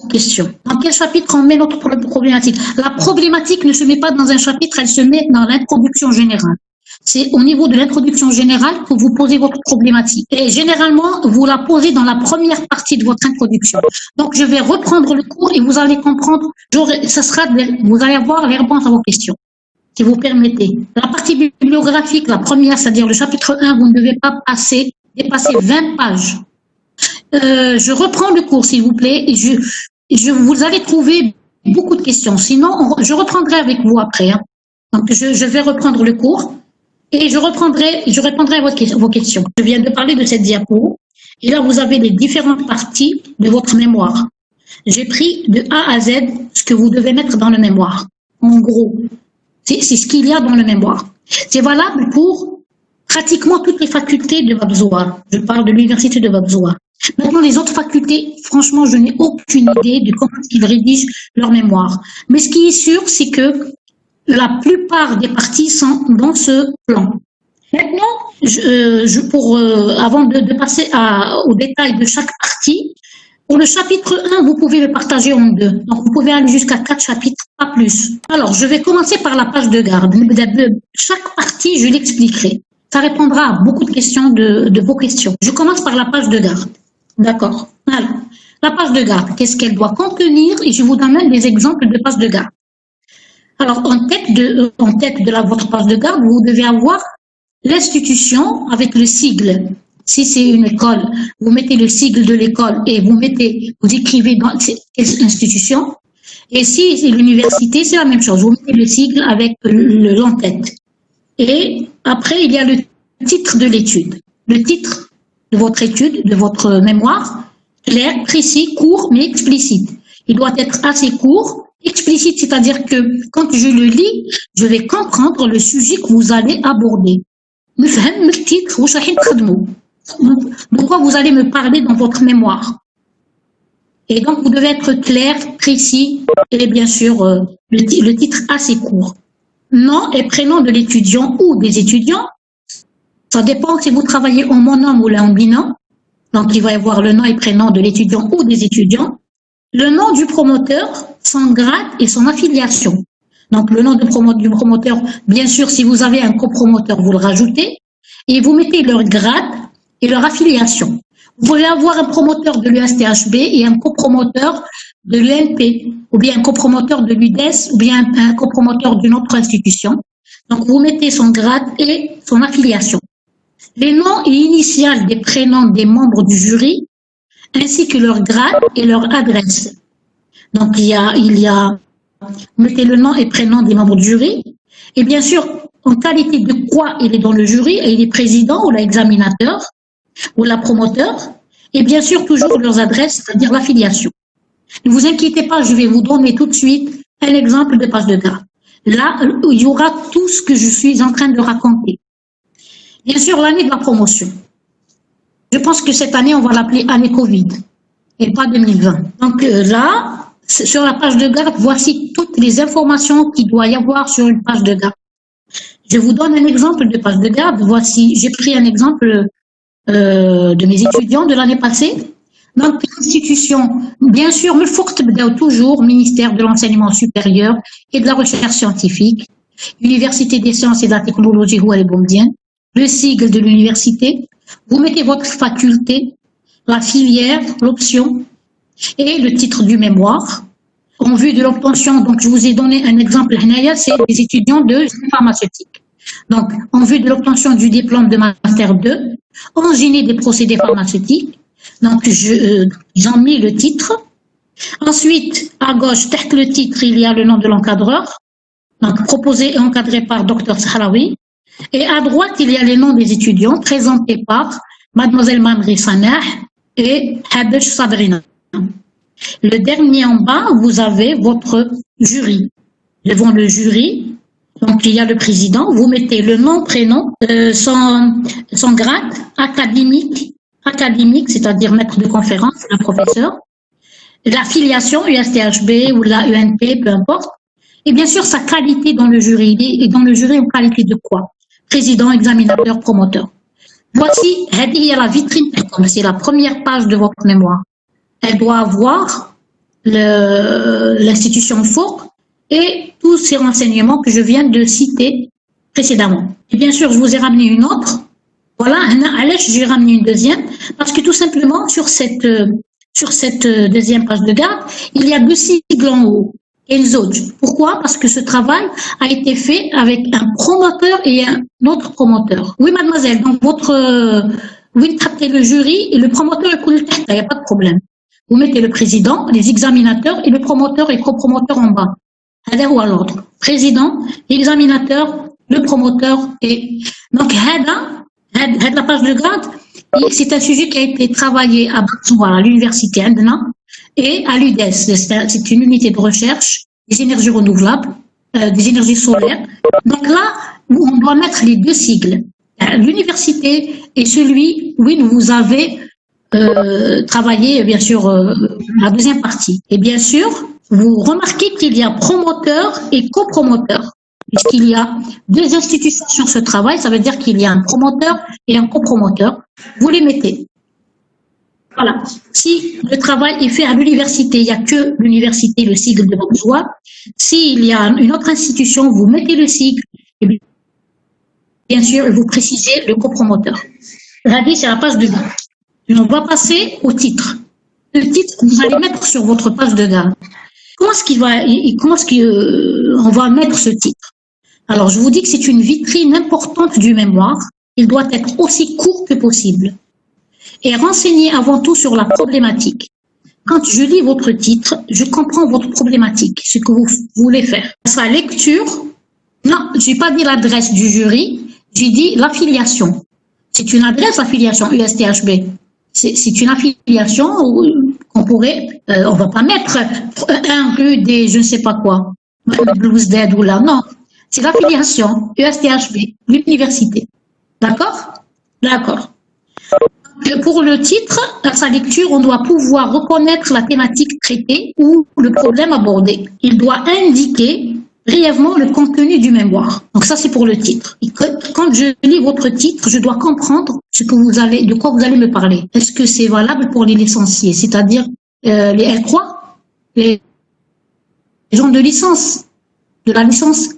[SPEAKER 1] aux questions. Dans quel chapitre on met notre problématique? La problématique ne se met pas dans un chapitre, elle se met dans l'introduction générale. C'est au niveau de l'introduction générale que vous posez votre problématique. Et généralement, vous la posez dans la première partie de votre introduction. Donc, je vais reprendre le cours et vous allez comprendre, vous allez avoir les réponses à vos questions, si vous permettez. La partie bibliographique, la première, c'est-à-dire le chapitre 1, vous ne devez pas dépasser 20 pages. Je reprends le cours, s'il vous plaît, et vous allez trouver beaucoup de questions. Sinon, je reprendrai avec vous après. Hein. Donc, je vais reprendre le cours. Et je répondrai à vos questions. Je viens de parler de cette diapo. Et là, vous avez les différentes parties de votre mémoire. J'ai pris de A à Z ce que vous devez mettre dans le mémoire. En gros, c'est ce qu'il y a dans le mémoire. C'est valable pour pratiquement toutes les facultés de Wabzoa. Je parle de l'université de Wabzoa. Maintenant, les autres facultés, franchement, je n'ai aucune idée de comment ils rédigent leur mémoire. Mais ce qui est sûr, c'est que la plupart des parties sont dans ce plan. Maintenant, avant de passer au détail de chaque partie, Pour le chapitre 1, vous pouvez le partager en deux. Donc, vous pouvez aller jusqu'à 4 chapitres, pas plus. Alors, je vais commencer par la page de garde. Chaque partie, je l'expliquerai. Ça répondra à beaucoup de questions de vos questions. Je commence par la page de garde. D'accord. Alors, la page de garde, qu'est-ce qu'elle doit contenir? Et je vous donne des exemples de pages de garde. Alors, en tête de votre page de garde, vous devez avoir l'institution avec le sigle. Si c'est une école, vous mettez le sigle de l'école et vous écrivez dans quelle institution. Et si c'est l'université, c'est la même chose. Vous mettez le sigle avec l'entête. Et après, il y a le titre de l'étude. Le titre de votre étude, de votre mémoire, clair, précis, court, mais explicite. Il doit être assez court, explicite, c'est-à-dire que quand je le lis, je vais comprendre le sujet que vous allez aborder. Le titre, de quoi vous allez me parler dans votre mémoire. Et donc, vous devez être clair, précis, et bien sûr, le titre assez court. Nom et prénom de l'étudiant ou des étudiants. Ça dépend si vous travaillez en monome ou en binôme. Donc, il va y avoir le nom et prénom de l'étudiant ou des étudiants. Le nom du promoteur, son grade et son affiliation. Donc, le nom du promoteur, bien sûr, si vous avez un copromoteur, vous le rajoutez. Et vous mettez leur grade et leur affiliation. Vous pouvez avoir un promoteur de l'USTHB et un copromoteur de l'ENP, ou bien un copromoteur de l'UDES, ou bien un copromoteur d'une autre institution. Donc, vous mettez son grade et son affiliation. Les noms et initiales des prénoms des membres du jury, ainsi que leur grade et leur adresse. Donc, mettez le nom et prénom des membres du jury. Et bien sûr, en qualité de quoi il est dans le jury, il est président ou l'examinateur, ou la promoteur, et bien sûr toujours leurs adresses, c'est-à-dire l'affiliation. Ne vous inquiétez pas, je vais vous donner tout de suite un exemple de page de garde. Là, il y aura tout ce que je suis en train de raconter. Bien sûr, l'année de la promotion. Je pense que cette année, on va l'appeler année Covid, et pas 2020. Donc là, sur la page de garde, voici toutes les informations qu'il doit y avoir sur une page de garde. Je vous donne un exemple de page de garde. Voici, j'ai pris un exemple de mes étudiants de l'année passée. Donc, l'institution, bien sûr, toujours ministère de l'enseignement supérieur et de la recherche scientifique, Université des sciences et de la technologie le sigle de l'université. Vous mettez votre faculté, la filière, l'option et le titre du mémoire. En vue de l'obtention, donc je vous ai donné un exemple, c'est des étudiants de pharmaceutique. Donc, en vue de l'obtention du diplôme de Master 2, en génie des procédés pharmaceutiques, donc j'en mis le titre. Ensuite, à gauche, derrière le titre, il y a le nom de l'encadreur, donc proposé et encadré par Dr Sahraoui. Et à droite, il y a les noms des étudiants présentés par Mademoiselle Mamri Sanah et Hadesh Sabrina. Le dernier en bas, vous avez votre jury. Devant le jury, donc il y a le président, vous mettez le nom, prénom, son grade académique, c'est-à-dire maître de conférence, un professeur, l'affiliation USTHB ou la UNP, peu importe, et bien sûr sa qualité dans le jury. Et dans le jury, en qualité de quoi? Président, examinateur, promoteur. Voici, la vitrine, c'est la première page de votre mémoire. Elle doit avoir l'institution forte et tous ces renseignements que je viens de citer précédemment. Et bien sûr, je vous ai ramené une autre. Voilà, j'ai ramené une deuxième, parce que tout simplement, sur cette deuxième page de garde, il y a 2 sigles en haut. Pourquoi? Parce que ce travail a été fait avec un promoteur et un autre promoteur. Oui, mademoiselle, donc vous traitez le jury et le promoteur est cool, il n'y a pas de problème. Vous mettez le président, les examinateurs et le promoteur et copromoteur en bas. Ou à l'ordre. Président, l'examinateur, le promoteur et... Donc, la page de garde, c'est un sujet qui a été travaillé à l'université Andena et à l'UDES. C'est une unité de recherche des énergies renouvelables, des énergies solaires. Donc là, on doit mettre les 2 sigles. L'université et celui où vous avez travaillé, bien sûr, la deuxième partie. Et bien sûr, vous remarquez qu'il y a promoteur et copromoteur. Puisqu'il y a 2 institutions sur ce travail, ça veut dire qu'il y a un promoteur et un copromoteur. Vous les mettez. Voilà. Si le travail est fait à l'université, il n'y a que l'université, le sigle de votre choix. S'il y a une autre institution, vous mettez le sigle. Et bien sûr, vous précisez le copromoteur. Ravi, c'est la page de garde. Et on va passer au titre. Le titre, vous allez mettre sur votre page de garde. Comment est-ce qu'on va mettre ce titre? Alors, je vous dis que c'est une vitrine importante du mémoire. Il doit être aussi court que possible. Et renseigner avant tout sur la problématique. Quand je lis votre titre, je comprends votre problématique, ce que vous voulez faire. Sa lecture, non, je n'ai pas dit l'adresse du jury, j'ai dit l'affiliation. C'est une adresse affiliation USTHB. C'est une affiliation qu'on pourrait, on va pas mettre un rue des je ne sais pas quoi, Blues Dead ou là, non. C'est l'affiliation USTHB, l'université. D'accord? D'accord. Pour le titre, à sa lecture, on doit pouvoir reconnaître la thématique traitée ou le problème abordé. Il doit indiquer brièvement le contenu du mémoire. Donc ça, c'est pour le titre. Et quand je lis votre titre, je dois comprendre de quoi vous allez me parler. Est-ce que c'est valable pour les licenciés, c'est-à-dire les L3, les gens de licence, de la licence?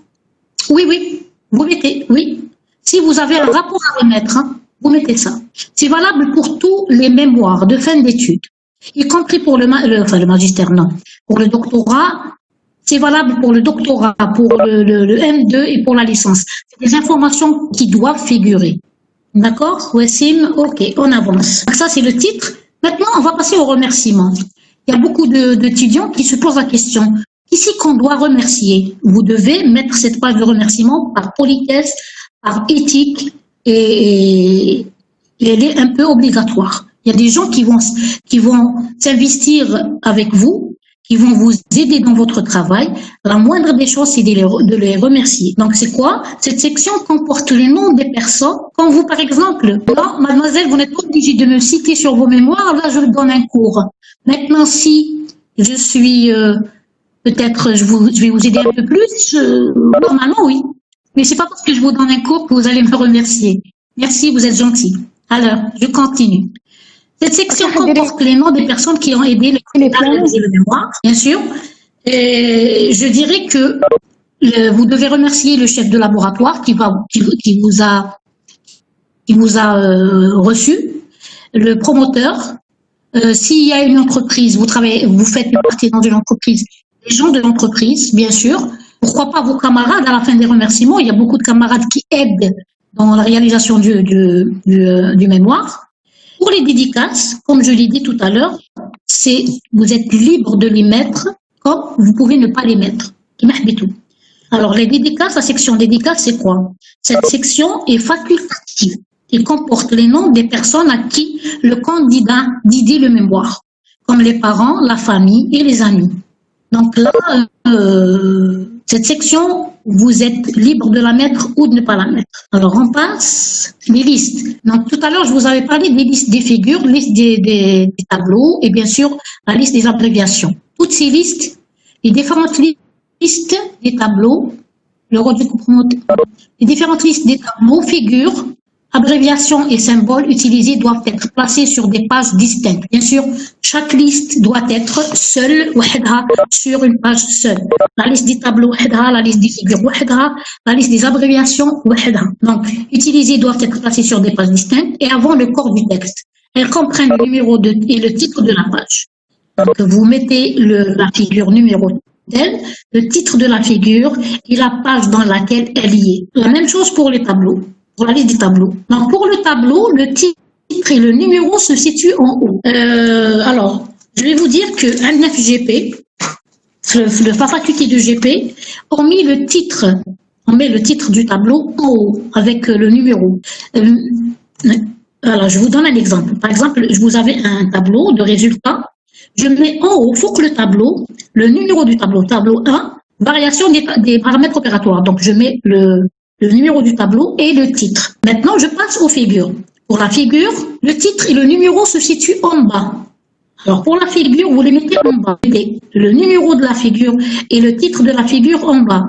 [SPEAKER 1] Oui, vous mettez, oui. Si vous avez un rapport à remettre, hein, vous mettez ça. C'est valable pour tous les mémoires de fin d'études, y compris pour le magistère, non. Pour le doctorat, c'est valable pour le doctorat, pour le M2 et pour la licence. C'est des informations qui doivent figurer. D'accord, Wassim? Ok, on avance. Donc ça, c'est le titre. Maintenant, on va passer aux remerciements. Il y a beaucoup d'étudiants qui se posent la question. Ici qu'on doit remercier, vous devez mettre cette page de remerciement par politesse, par éthique, et elle est un peu obligatoire. Il y a des gens qui vont s'investir avec vous, qui vont vous aider dans votre travail. La moindre des choses, c'est de les remercier. Donc, c'est quoi? Cette section comporte les noms des personnes. Quand vous, par exemple, là, mademoiselle, vous n'êtes pas obligée de me citer sur vos mémoires, là, je vous donne un cours. Maintenant, si je suis, peut-être, je vais vous aider un peu plus, normalement, oui. Mais c'est pas parce que je vous donne un cours que vous allez me remercier. Merci, vous êtes gentil. Alors, je continue. Cette section comporte les noms des personnes qui ont aidé à réaliser le mémoire, bien sûr. Et je dirais que vous devez remercier le chef de laboratoire qui vous a reçu, le promoteur. S'il y a une entreprise, vous faites partie dans une entreprise, les gens de l'entreprise, bien sûr. Pourquoi pas vos camarades à la fin des remerciements? Il y a beaucoup de camarades qui aident dans la réalisation du mémoire. Pour les dédicaces, comme je l'ai dit tout à l'heure, vous êtes libre de les mettre comme vous pouvez ne pas les mettre. Alors les dédicaces, la section dédicace, c'est quoi? Cette section est facultative. Il comporte les noms des personnes à qui le candidat dédie le mémoire, comme les parents, la famille et les amis. Donc là, cette section, vous êtes libre de la mettre ou de ne pas la mettre. Alors, on passe les listes. Donc, tout à l'heure, je vous avais parlé des listes des figures, liste des tableaux et bien sûr, la liste des abréviations. Toutes ces listes, les différentes listes des tableaux, le rôle du copromoteur, les différentes listes des tableaux, figures, abréviations et symboles utilisés doivent être placés sur des pages distinctes. Bien sûr, chaque liste doit être seule, sur une page seule. La liste des tableaux, la liste des figures, la liste des abréviations, donc utilisés doivent être placés sur des pages distinctes et avant le corps du texte. Elles comprennent le numéro et le titre de la page. Donc, vous mettez la figure numéro tel, le titre de la figure et la page dans laquelle elle y est. La même chose pour les tableaux. Pour la liste des tableaux. Donc, pour le tableau, le titre et le numéro se situent en haut. Alors, je vais vous dire que un FGP, le faculté de GP, on met le titre du tableau en haut avec le numéro. Alors, je vous donne un exemple. Par exemple, vous avez un tableau de résultats. Je mets en haut, il faut que le tableau, le numéro du tableau 1, variation des paramètres opératoires. Donc, je mets le numéro du tableau et le titre. Maintenant, je passe aux figures. Pour la figure, le titre et le numéro se situent en bas. Alors, pour la figure, vous les mettez en bas. Le numéro de la figure et le titre de la figure en bas.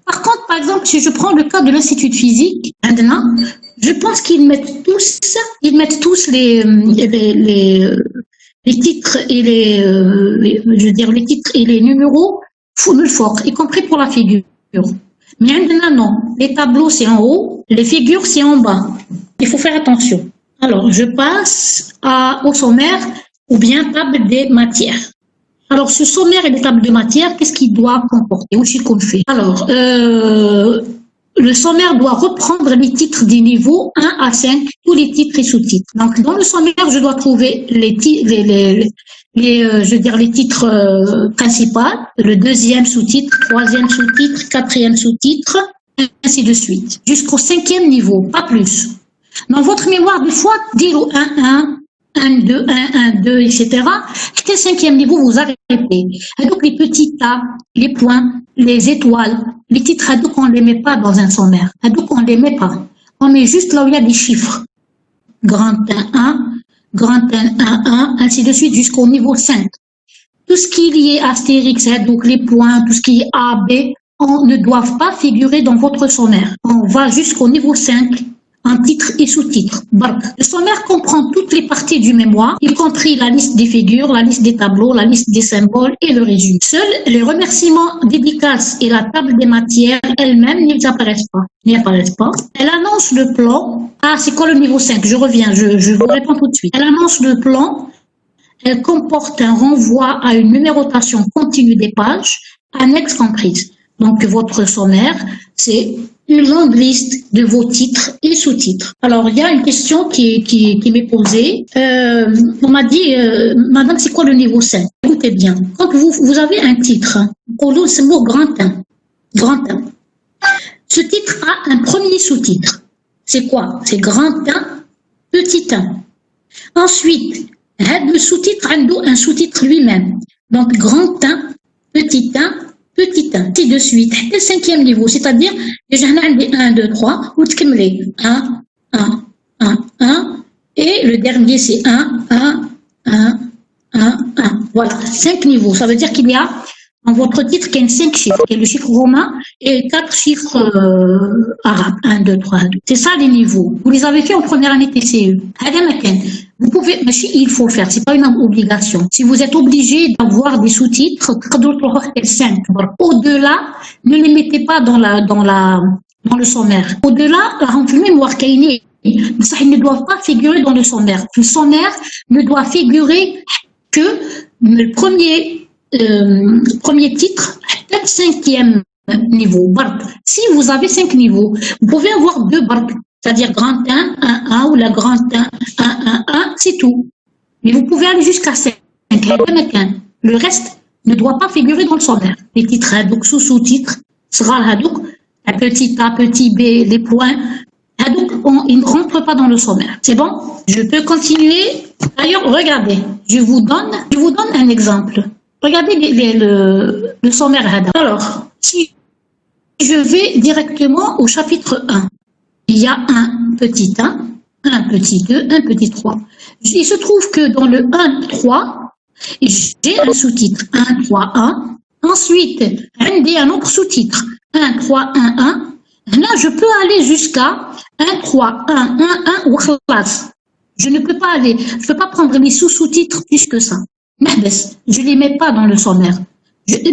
[SPEAKER 1] Par contre, par exemple, si je prends le cas de l'Institut de physique, je pense qu'ils mettent tous les les titres et je veux dire, les titres et les numéros, font le fort, y compris pour la figure. Mais maintenant, non. Les tableaux, c'est en haut, les figures, c'est en bas. Il faut faire attention. Alors, je passe au sommaire ou bien table des matières. Alors, ce sommaire et les tables de matière, qu'est-ce qu'il doit comporter? Où qu'on fait? Alors, le sommaire doit reprendre les titres des niveaux 1 à 5, tous les titres et sous-titres. Donc, dans le sommaire, je dois trouver je veux dire les titres principaux, le deuxième sous-titre, troisième sous-titre, quatrième sous-titre, ainsi de suite, jusqu'au 5e niveau, pas plus. Dans votre mémoire, des fois, dire au 1, 2, 1, 2, etc. Jusqu'au 5e niveau, vous arrêtez. Et donc, les petits tas, les points, les étoiles, les titres, on ne les met pas dans un sommaire. Et donc, on ne les met pas. On met juste là où il y a des chiffres. Grand 1, grand 1, ainsi de suite, jusqu'au niveau 5. Tout ce qui est lié à Astérix, donc les points, tout ce qui est A, B, ne doivent pas figurer dans votre sommaire. On va jusqu'au niveau 5. Un titre et sous-titre. Le sommaire comprend toutes les parties du mémoire, y compris la liste des figures, la liste des tableaux, la liste des symboles et le résumé. Seuls les remerciements, dédicaces et la table des matières elles-mêmes n'y apparaissent pas. Elle annonce le plan. Ah, c'est quoi le niveau 5? Je reviens, je vous réponds tout de suite. Elle annonce le plan. Elle comporte un renvoi à une numérotation continue des pages, annexes comprises. Donc, votre sommaire, c'est une longue liste de vos titres et sous-titres. Alors, il y a une question qui m'est posée. On m'a dit, madame, c'est quoi le niveau 5? Écoutez bien. Quand vous avez un titre, c'est le mot grand 1. Grand 1. Ce titre a un premier sous-titre. C'est quoi? C'est grand 1, petit 1. Ensuite, le sous-titre a un sous-titre lui-même. Donc, grand 1, petit 1, petit 1, ainsi de suite. Le 5e niveau, c'est-à-dire, déjà, on a 1, 2, 3, ou 1, 1, 1, 1, et le dernier, c'est 1, 1, 1, 1, 1. Voilà, 5 niveaux. Ça veut dire qu'il y a, dans votre titre, qu'il y a 5 chiffres. Il y a le chiffre romain et 4 chiffres arabes. 1, 2, 3, 2. C'est ça les niveaux. Vous les avez fait en première année TCE. Vous pouvez, mais il faut le faire, c'est pas une obligation. Si vous êtes obligé d'avoir des sous-titres, 5. Au-delà, ne les mettez pas dans le sommaire. Au-delà, la mémoire il ne doit pas figurer dans le sommaire. Le sommaire ne doit figurer que le premier titre, le 5e niveau. Si vous avez 5 niveaux, vous pouvez avoir 2 barques. C'est-à-dire grand 1, 1, 1 ou la grand 1, 1, 1, 1, c'est tout. Mais vous pouvez aller jusqu'à 5. Le reste ne doit pas figurer dans le sommaire. Les titres, donc sous-titres, sera un petit A, petit B, les points, ils ne rentrent pas dans le sommaire. C'est bon? Je peux continuer. D'ailleurs, regardez, je vous donne un exemple. Regardez le sommaire. Alors, si je vais directement au chapitre 1, il y a un petit 1, un petit 2, un petit 3. Il se trouve que dans le 1, 3, j'ai un sous-titre 1, 3, 1. Ensuite, un autre sous-titre 1, 3, 1, 1. Là, je peux aller jusqu'à 1, 3, 1, 1, 1 ou classe. Je ne peux pas aller, je ne peux pas prendre les sous-titres plus que ça. Mais je ne les mets pas dans le sommaire.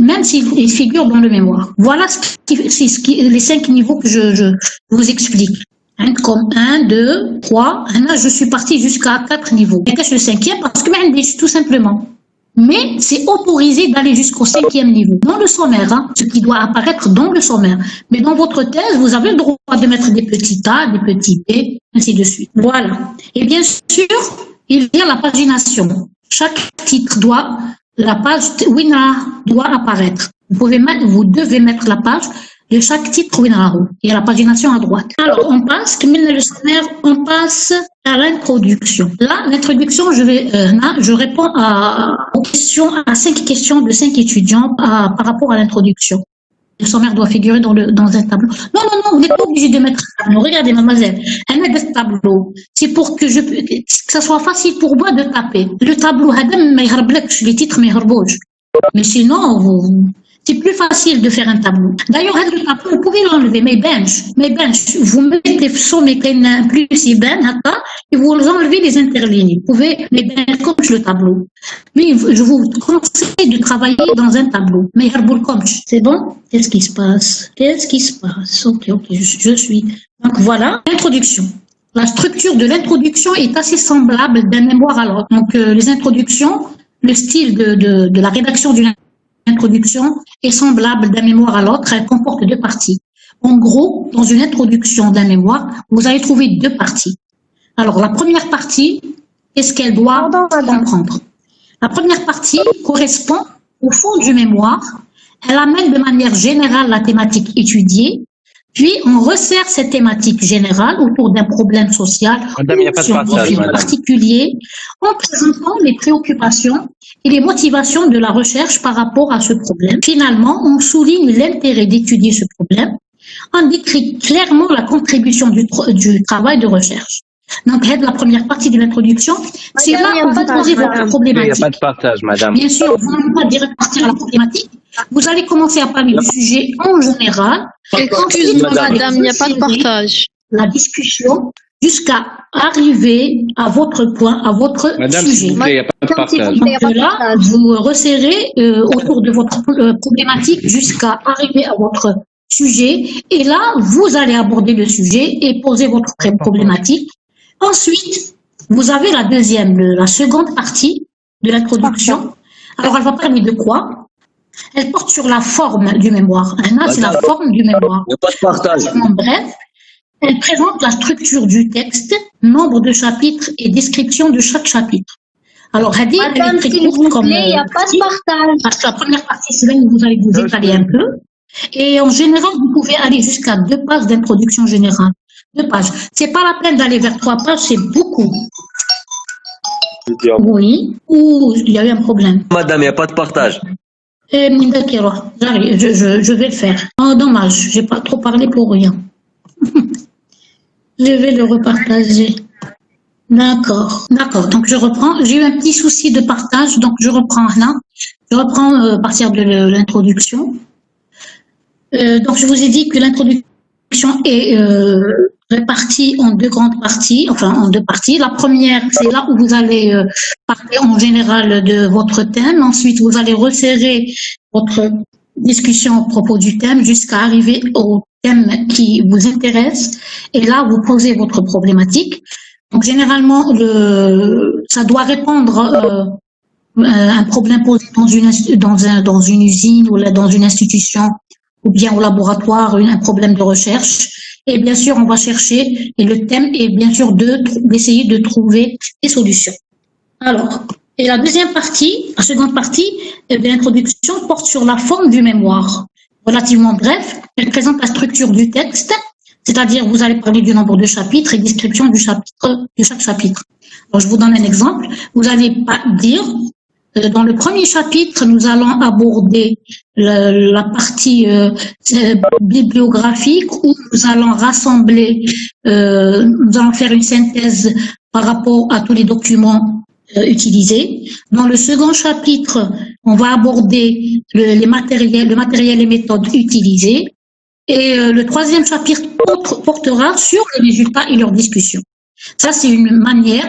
[SPEAKER 1] Même s'ils figurent dans le mémoire. Voilà les 5 niveaux que je vous explique. Comme 1, 2, 3. Là, je suis partie jusqu'à 4 niveaux. Et le 5e parce que tout simplement. Mais c'est autorisé d'aller jusqu'au 5e niveau. Dans le sommaire, ce qui doit apparaître dans le sommaire. Mais dans votre thèse, vous avez le droit de mettre des petits A, des petits B, ainsi de suite. Voilà. Et bien sûr, il y a la pagination. Chaque titre la page WINRA doit apparaître. Vous devez mettre la page de chaque titre WINRA. Il y a la pagination à droite. Alors, on passe à l'introduction. Là, l'introduction, je réponds à 5 questions de 5 étudiants par rapport à l'introduction. Le sommaire doit figurer dans un tableau. Non, vous n'êtes pas obligé de mettre un tableau. Regardez, mademoiselle, elle met des tableaux. C'est pour que ça soit facile pour moi de taper. Le tableau, les titres, mais sinon, c'est plus facile de faire un tableau. D'ailleurs, le tableau, vous pouvez l'enlever, mes benches, vous mettez sur mes plus si et vous enlevez les interlignes. Vous pouvez les benches comme le tableau. Mais je vous conseille de travailler dans un tableau. Mais c'est bon? Qu'est-ce qui se passe? Qu'est-ce qui se passe? Ok, je suis. Donc voilà, introduction. La structure de l'introduction est assez semblable d'un mémoire à l'autre. Donc les introductions, le style de la rédaction d'une introduction est semblable d'un mémoire à l'autre. Elle comporte deux parties. En gros, dans une introduction d'un mémoire, vous allez trouver deux parties. Alors la première partie, qu'est-ce qu'elle doit comprendre? La première partie correspond au fond du mémoire. Elle amène de manière générale la thématique étudiée. Puis, on resserre cette thématique générale autour d'un problème social ou scientifique particulier en présentant les préoccupations et les motivations de la recherche par rapport à ce problème. Finalement, on souligne l'intérêt d'étudier ce problème. On décrit clairement la contribution du travail de recherche. Donc, la première partie de l'introduction, c'est là où vous posez votre problématique.
[SPEAKER 3] Il n'y a pas de partage, madame.
[SPEAKER 1] Bien sûr, vous n'allez pas direct partir à la problématique. Vous allez commencer à parler du sujet en général.
[SPEAKER 4] Excuse-moi, madame, il n'y a pas de partage.
[SPEAKER 1] La discussion jusqu'à arriver à votre point, à votre
[SPEAKER 3] madame,
[SPEAKER 1] sujet.
[SPEAKER 3] S'il vous plaît, il n'y a pas de partage.
[SPEAKER 1] Donc là, vous resserrez autour de votre problématique jusqu'à arriver à votre sujet. Et là, vous allez aborder le sujet et poser votre problématique. Ensuite, vous avez la seconde partie de l'introduction. Alors, elle va parler de quoi? Elle porte sur la forme du mémoire. C'est la forme du mémoire.
[SPEAKER 5] Il n'y a pas de partage.
[SPEAKER 1] En bref, elle présente la structure du texte, nombre de chapitres et description de chaque chapitre. Alors, elle est très courte comme...
[SPEAKER 6] il n'y a pas de partage.
[SPEAKER 1] Parce que la première partie, c'est là où vous allez vous étaler un peu. Et en général, vous pouvez aller jusqu'à 2 pages d'introduction générale. 2 pages. C'est pas la peine d'aller vers 3 pages, c'est beaucoup. Oui. Ou il y a eu un problème.
[SPEAKER 5] Madame, il n'y a pas de partage.
[SPEAKER 1] J'arrive, je vais le faire. Oh, dommage, j'ai pas trop parlé pour rien. Je vais le repartager. D'accord. Donc je reprends. J'ai eu un petit souci de partage, donc je reprends là. Je reprends à partir de l'introduction. Donc je vous ai dit que l'introduction est répartie en 2 grandes parties, enfin en 2 parties. La première, c'est là où vous allez parler en général de votre thème. Ensuite, vous allez resserrer votre discussion à propos du thème jusqu'à arriver au thème qui vous intéresse. Et là, vous posez votre problématique. Donc généralement, ça doit répondre un problème posé dans une usine ou dans une institution ou bien au laboratoire, un problème de recherche. Et bien sûr, on va chercher, et le thème est bien sûr d'essayer de trouver des solutions. Alors, et la seconde partie de l'introduction porte sur la forme du mémoire. Relativement bref, elle présente la structure du texte, c'est-à-dire vous allez parler du nombre de chapitres et description de chaque chapitre. Alors, je vous donne un exemple. Vous allez dire, dans le premier chapitre, nous allons aborder la partie bibliographique où nous allons rassembler, nous allons faire une synthèse par rapport à tous les documents utilisés. Dans le second chapitre, on va aborder le matériel et méthodes utilisées. Et le troisième chapitre portera sur les résultats et leurs discussions. Ça, c'est une manière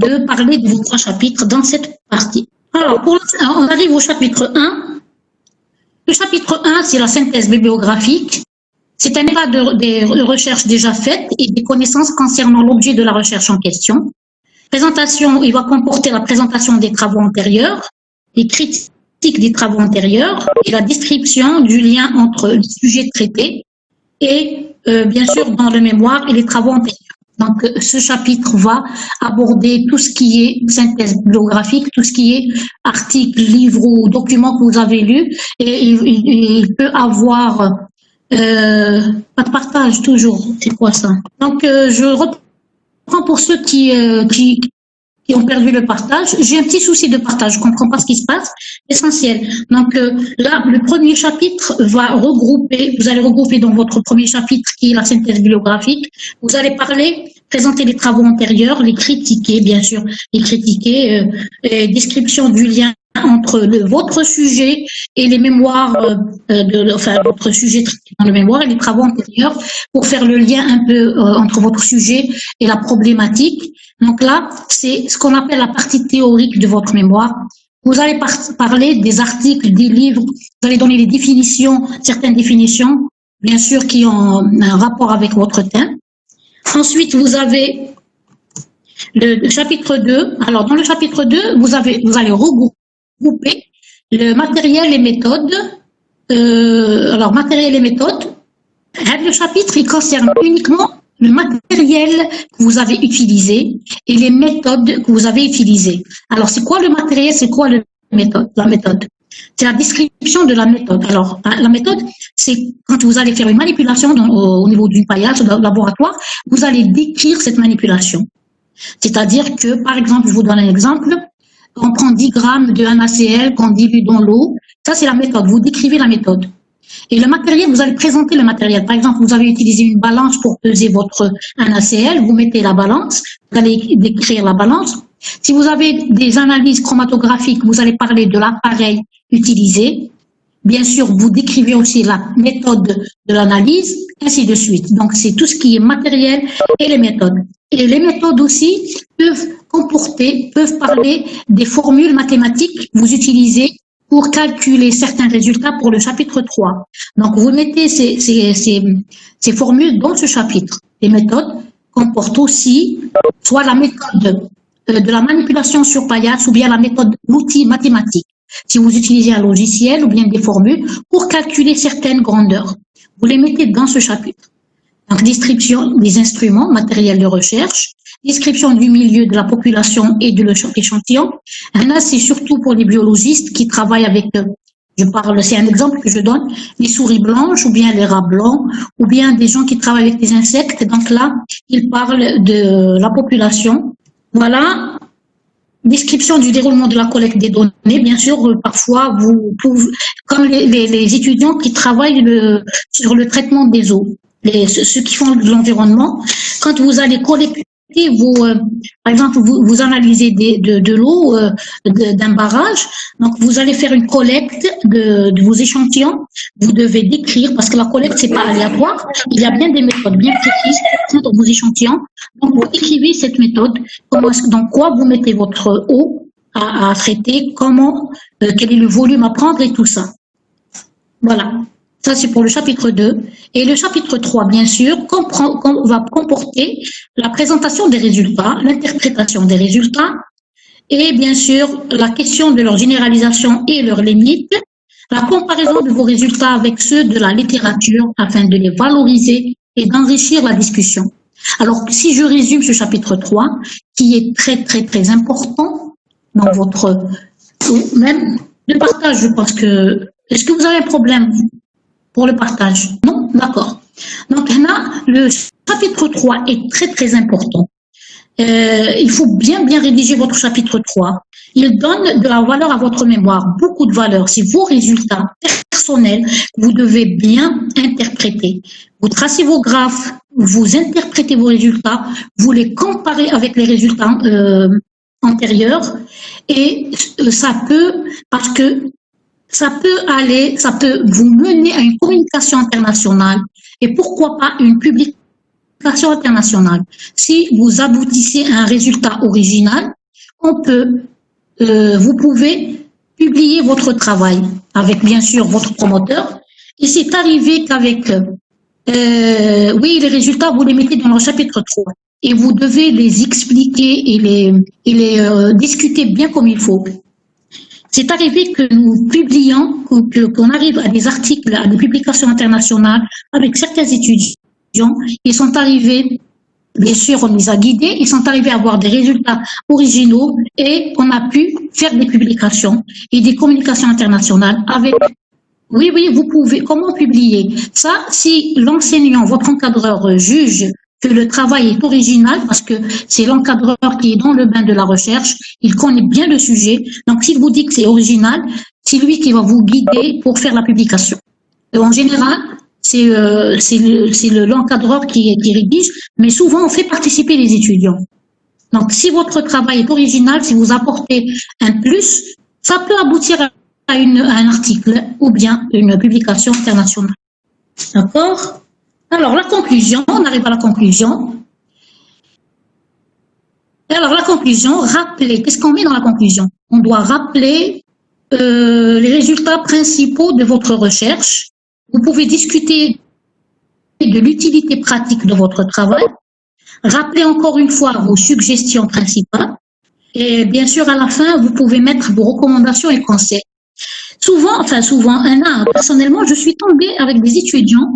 [SPEAKER 1] de parler de vos 3 chapitres dans cette partie. Alors, on arrive au chapitre 1. Le chapitre 1, c'est la synthèse bibliographique. C'est un état des recherches déjà faites et des connaissances concernant l'objet de la recherche en question. Présentation, il va comporter la présentation des travaux antérieurs, les critiques des travaux antérieurs et la description du lien entre les sujets traités et, bien sûr, dans le mémoire et les travaux antérieurs. Donc, ce chapitre va aborder tout ce qui est synthèse bibliographique, tout ce qui est articles, livres ou documents que vous avez lus. Et il peut avoir pas de partage toujours. C'est quoi ça? Donc, je reprends pour ceux qui ont perdu le partage. J'ai un petit souci de partage. Je comprends pas ce qui se passe. Essentiel. Donc là, le premier chapitre va regrouper. Vous allez regrouper dans votre premier chapitre qui est la synthèse bibliographique. Vous allez présenter les travaux antérieurs, les critiquer, bien sûr, description du lien entre votre sujet et les mémoires, votre sujet traité dans le mémoire et les travaux antérieurs pour faire le lien un peu entre votre sujet et la problématique. Donc là, c'est ce qu'on appelle la partie théorique de votre mémoire. Vous allez parler des articles, des livres, vous allez donner les définitions, certaines définitions, bien sûr, qui ont un rapport avec votre thème. Ensuite, vous avez le chapitre 2. Alors, dans le chapitre 2, vous allez regrouper le matériel et méthodes. Alors, matériel et méthodes. Le chapitre, il concerne uniquement le matériel que vous avez utilisé et les méthodes que vous avez utilisées. Alors, c'est quoi le matériel, c'est quoi la méthode? C'est la description de la méthode. Alors, la méthode, c'est quand vous allez faire une manipulation au niveau du paillage, du laboratoire, vous allez décrire cette manipulation. C'est-à-dire que, par exemple, je vous donne un exemple, on prend 10 grammes de NaCl qu'on dilue dans l'eau. Ça, c'est la méthode. Vous décrivez la méthode. Et le matériel, vous allez présenter le matériel. Par exemple, vous avez utilisé une balance pour peser votre NaCl, vous mettez la balance, vous allez décrire la balance. Si vous avez des analyses chromatographiques, vous allez parler de l'appareil utilisé. Bien sûr, vous décrivez aussi la méthode de l'analyse, ainsi de suite. Donc, c'est tout ce qui est matériel et les méthodes. Et les méthodes aussi peuvent parler des formules mathématiques que vous utilisez pour calculer certains résultats pour le chapitre 3. Donc, vous mettez ces formules dans ce chapitre. Les méthodes comportent aussi soit la méthode de la manipulation sur paillasse ou bien la méthode d'outil mathématique. Si vous utilisez un logiciel ou bien des formules pour calculer certaines grandeurs, vous les mettez dans ce chapitre. Donc, description des instruments, matériel de recherche, description du milieu de la population et de l'échantillon. Là, c'est surtout pour les biologistes qui travaillent avec, c'est un exemple que je donne, les souris blanches ou bien les rats blancs ou bien des gens qui travaillent avec des insectes. Donc là, ils parlent de la population. Voilà. Description du déroulement de la collecte des données. Bien sûr, parfois, vous pouvez, comme les étudiants qui travaillent sur le traitement des eaux, ceux qui font de l'environnement, quand vous allez collecter, par exemple, vous analysez de l'eau d'un barrage, donc vous allez faire une collecte de vos échantillons. Vous devez décrire, parce que la collecte, c'est pas aléatoire, il y a bien des méthodes bien précises dans vos échantillons. Donc, vous écrivez cette méthode, dans quoi vous mettez votre eau à traiter, quel est le volume à prendre et tout ça. Voilà. Ça, c'est pour le chapitre 2. Et le chapitre 3, bien sûr, va comporter la présentation des résultats, l'interprétation des résultats, et bien sûr, la question de leur généralisation et leurs limites, la comparaison de vos résultats avec ceux de la littérature afin de les valoriser et d'enrichir la discussion. Alors, si je résume ce chapitre 3, qui est très, très, très important dans même le partage, je pense que, est-ce que vous avez un problème pour le partage? Non? D'accord. Donc là, le chapitre 3 est très très important. Il faut bien rédiger votre chapitre 3. Il donne de la valeur à votre mémoire, beaucoup de valeur. C'est vos résultats personnels que vous devez bien interpréter. Vous tracez vos graphes, vous interprétez vos résultats, vous les comparez avec les résultats antérieurs et ça peut vous mener à une communication internationale et pourquoi pas une publication internationale. Si vous aboutissez à un résultat original, vous pouvez publier votre travail avec bien sûr votre promoteur. Et c'est arrivé qu'avec, les résultats, vous les mettez dans le chapitre 3 et vous devez les expliquer et les discuter bien comme il faut. C'est arrivé que nous publions, qu'on arrive à des articles, à des publications internationales avec certains étudiants. Ils sont arrivés, bien sûr, on les a guidés, ils sont arrivés à avoir des résultats originaux et on a pu faire des publications et des communications internationales avec. Oui, vous pouvez. Comment publier? Ça, si l'enseignant, votre encadreur juge que le travail est original, parce que c'est l'encadreur qui est dans le bain de la recherche, il connaît bien le sujet, donc s'il vous dit que c'est original, c'est lui qui va vous guider pour faire la publication. Et en général, c'est l'encadreur qui rédige, mais souvent on fait participer les étudiants. Donc si votre travail est original, si vous apportez un plus, Ça peut aboutir à un article ou bien une publication internationale. D'accord? Alors, la conclusion, on arrive à la conclusion. Alors, la conclusion, rappeler, qu'est-ce qu'on met dans la conclusion? On doit rappeler les résultats principaux de votre recherche. Vous pouvez discuter de l'utilité pratique de votre travail. Rappelez encore une fois vos suggestions principales. Et bien sûr, à la fin, vous pouvez mettre vos recommandations et conseils. Souvent, personnellement, je suis tombée avec des étudiants.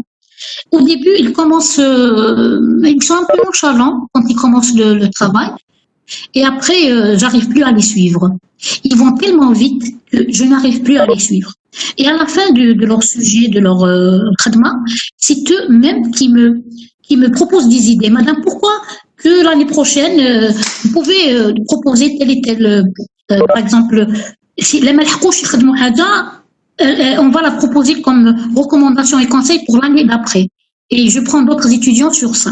[SPEAKER 1] Au début, ils sont un peu nonchalants quand ils commencent le travail. Et après, j'arrive plus à les suivre. Ils vont tellement vite que je n'arrive plus à les suivre. Et à la fin de leur sujet, de leur traitement, c'est eux-mêmes qui me proposent des idées. Madame, pourquoi que l'année prochaine, vous pouvez proposer tel et tel, par exemple, si les malhakouch يخدموا حاجة, on va la proposer comme recommandation et conseil pour l'année d'après. Et je prends d'autres étudiants sur ça.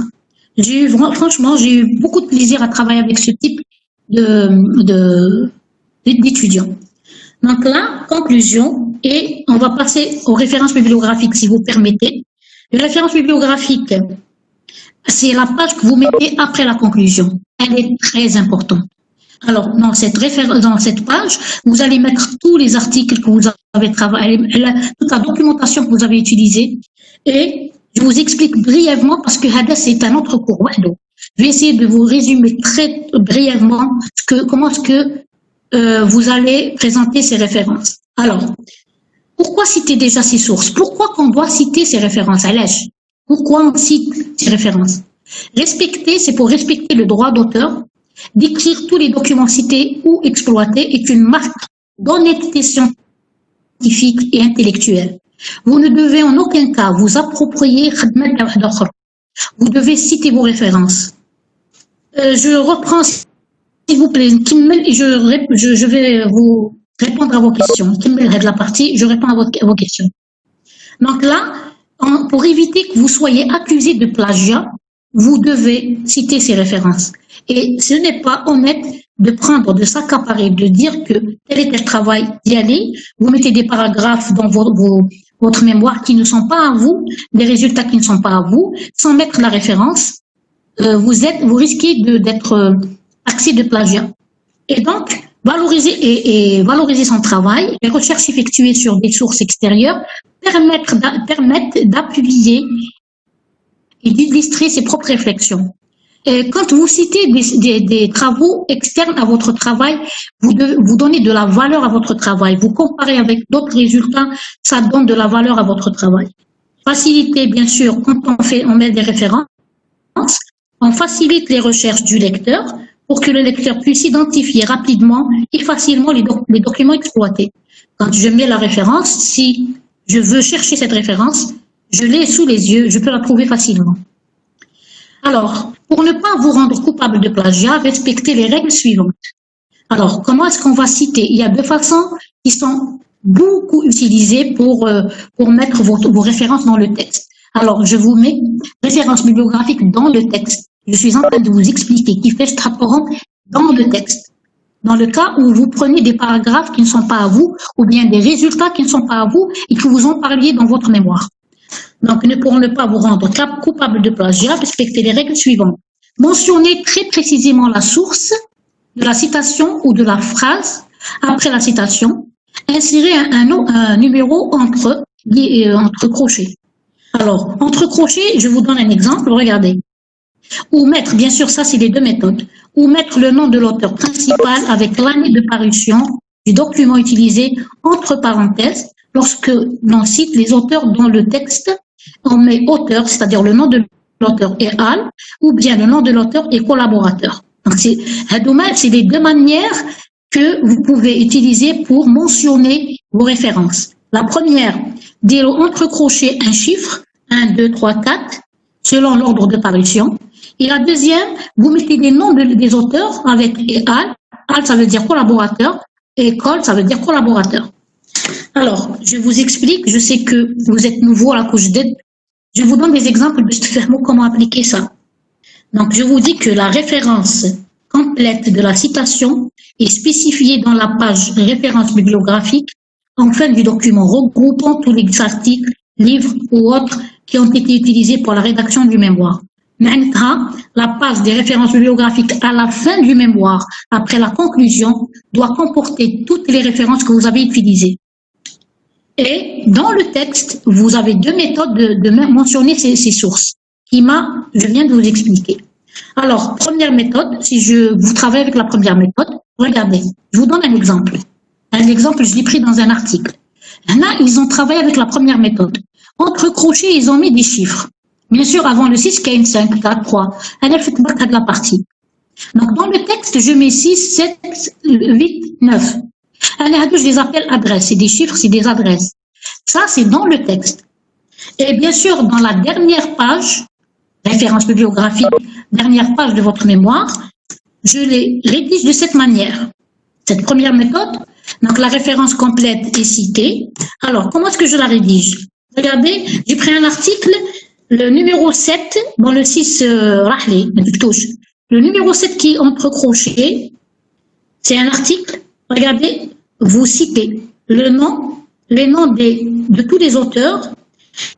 [SPEAKER 1] Franchement, j'ai eu beaucoup de plaisir à travailler avec ce type d'étudiants. Donc là, conclusion, et on va passer aux références bibliographiques, si vous permettez. Les références bibliographiques, c'est la page que vous mettez après la conclusion. Elle est très importante. Alors, dans cette page, vous allez mettre tous les articles que vous avez travaillé, toute la documentation que vous avez utilisée, et je vous explique brièvement parce que Hada, c'est un autre cours. Je vais essayer de vous résumer très brièvement comment est-ce que vous allez présenter ces références. Alors, pourquoi citer déjà ces sources? Pourquoi qu'on doit citer ces références? Pourquoi on cite ces références? Respecter, c'est pour respecter le droit d'auteur. D'écrire tous les documents cités ou exploités est une marque d'honnêteté scientifique et intellectuelle. Vous ne devez en aucun cas vous approprier. Vous devez citer vos références. Je reprends, s'il vous plaît, je vais vous répondre à vos questions. La partie, je réponds à vos questions. Donc là, pour éviter que vous soyez accusé de plagiat, vous devez citer ces références. Et ce n'est pas honnête de s'accaparer, de dire que tel et tel travail, d'y aller, vous mettez des paragraphes dans votre mémoire qui ne sont pas à vous, des résultats qui ne sont pas à vous, sans mettre la référence, vous risquez d'être accusé de plagiat. Et donc, valoriser son travail, les recherches effectuées sur des sources extérieures permettent d'appuyer et d'illustrer ses propres réflexions. Et quand vous citez des travaux externes à votre travail, vous donnez de la valeur à votre travail. Vous comparez avec d'autres résultats, ça donne de la valeur à votre travail. Faciliter, bien sûr, quand on met des références, on facilite les recherches du lecteur pour que le lecteur puisse identifier rapidement et facilement les documents exploités. Quand je mets la référence, si je veux chercher cette référence, je l'ai sous les yeux, je peux la trouver facilement. Alors, pour ne pas vous rendre coupable de plagiat, respectez les règles suivantes. Alors, comment est-ce qu'on va citer? Il y a deux façons qui sont beaucoup utilisées pour mettre vos références dans le texte. Alors, je vous mets références bibliographiques dans le texte. Je suis en train de vous expliquer qui fait ce rapport dans le texte. Dans le cas où vous prenez des paragraphes qui ne sont pas à vous, ou bien des résultats qui ne sont pas à vous et que vous en parliez dans votre mémoire. Donc, pour ne pas vous rendre coupable de plagiat, respectez les règles suivantes. Mentionnez très précisément la source de la citation ou de la phrase après la citation. Insérez un numéro entre crochets. Alors, entre crochets, je vous donne un exemple, regardez. Ou mettre, bien sûr, ça c'est les deux méthodes, ou mettre le nom de l'auteur principal avec l'année de parution du document utilisé entre parenthèses. Lorsque l'on cite les auteurs dans le texte, on met auteur, c'est-à-dire le nom de l'auteur et al, ou bien le nom de l'auteur et collaborateur. Donc c'est les deux manières que vous pouvez utiliser pour mentionner vos références. La première, dire entre crochets un chiffre, 1, 2, 3, 4, selon l'ordre de parution. Et la deuxième, vous mettez les noms des auteurs avec et al. Al, ça veut dire collaborateur, et col, ça veut dire collaborateur. Alors, je vous explique, je sais que vous êtes nouveau à la couche d'aide. Je vous donne des exemples de comment appliquer ça. Donc, je vous dis que la référence, complète de la citation est spécifiée dans la page référence bibliographique en fin du document, regroupant tous les articles, livres ou autres qui ont été utilisés pour la rédaction du mémoire. Maintenant, la page des références bibliographiques à la fin du mémoire, après la conclusion, doit comporter toutes les références que vous avez utilisées. Et dans le texte, vous avez deux méthodes de mentionner ces sources, je viens de vous expliquer. Alors, première méthode, si vous travaillez avec la première méthode, regardez, je vous donne un exemple. Un exemple, je l'ai pris dans un article. Là, ils ont travaillé avec la première méthode. Entre crochets, ils ont mis des chiffres. Bien sûr, avant le 6, il y a une 5, 4, 3. Elle fait de la partie. Donc, dans le texte, je mets 6, 7, 8, 9. Je les appelle adresses. C'est des chiffres, c'est des adresses. Ça, c'est dans le texte. Et bien sûr, dans la dernière page, référence bibliographique, dernière page de votre mémoire, je les rédige de cette manière. Cette première méthode, donc la référence complète est citée. Alors, comment est-ce que je la rédige? Regardez, j'ai pris un article, le numéro 7, dans le 6, le numéro 7 qui est entre crochets, c'est un article, regardez, vous citez les noms de tous les auteurs,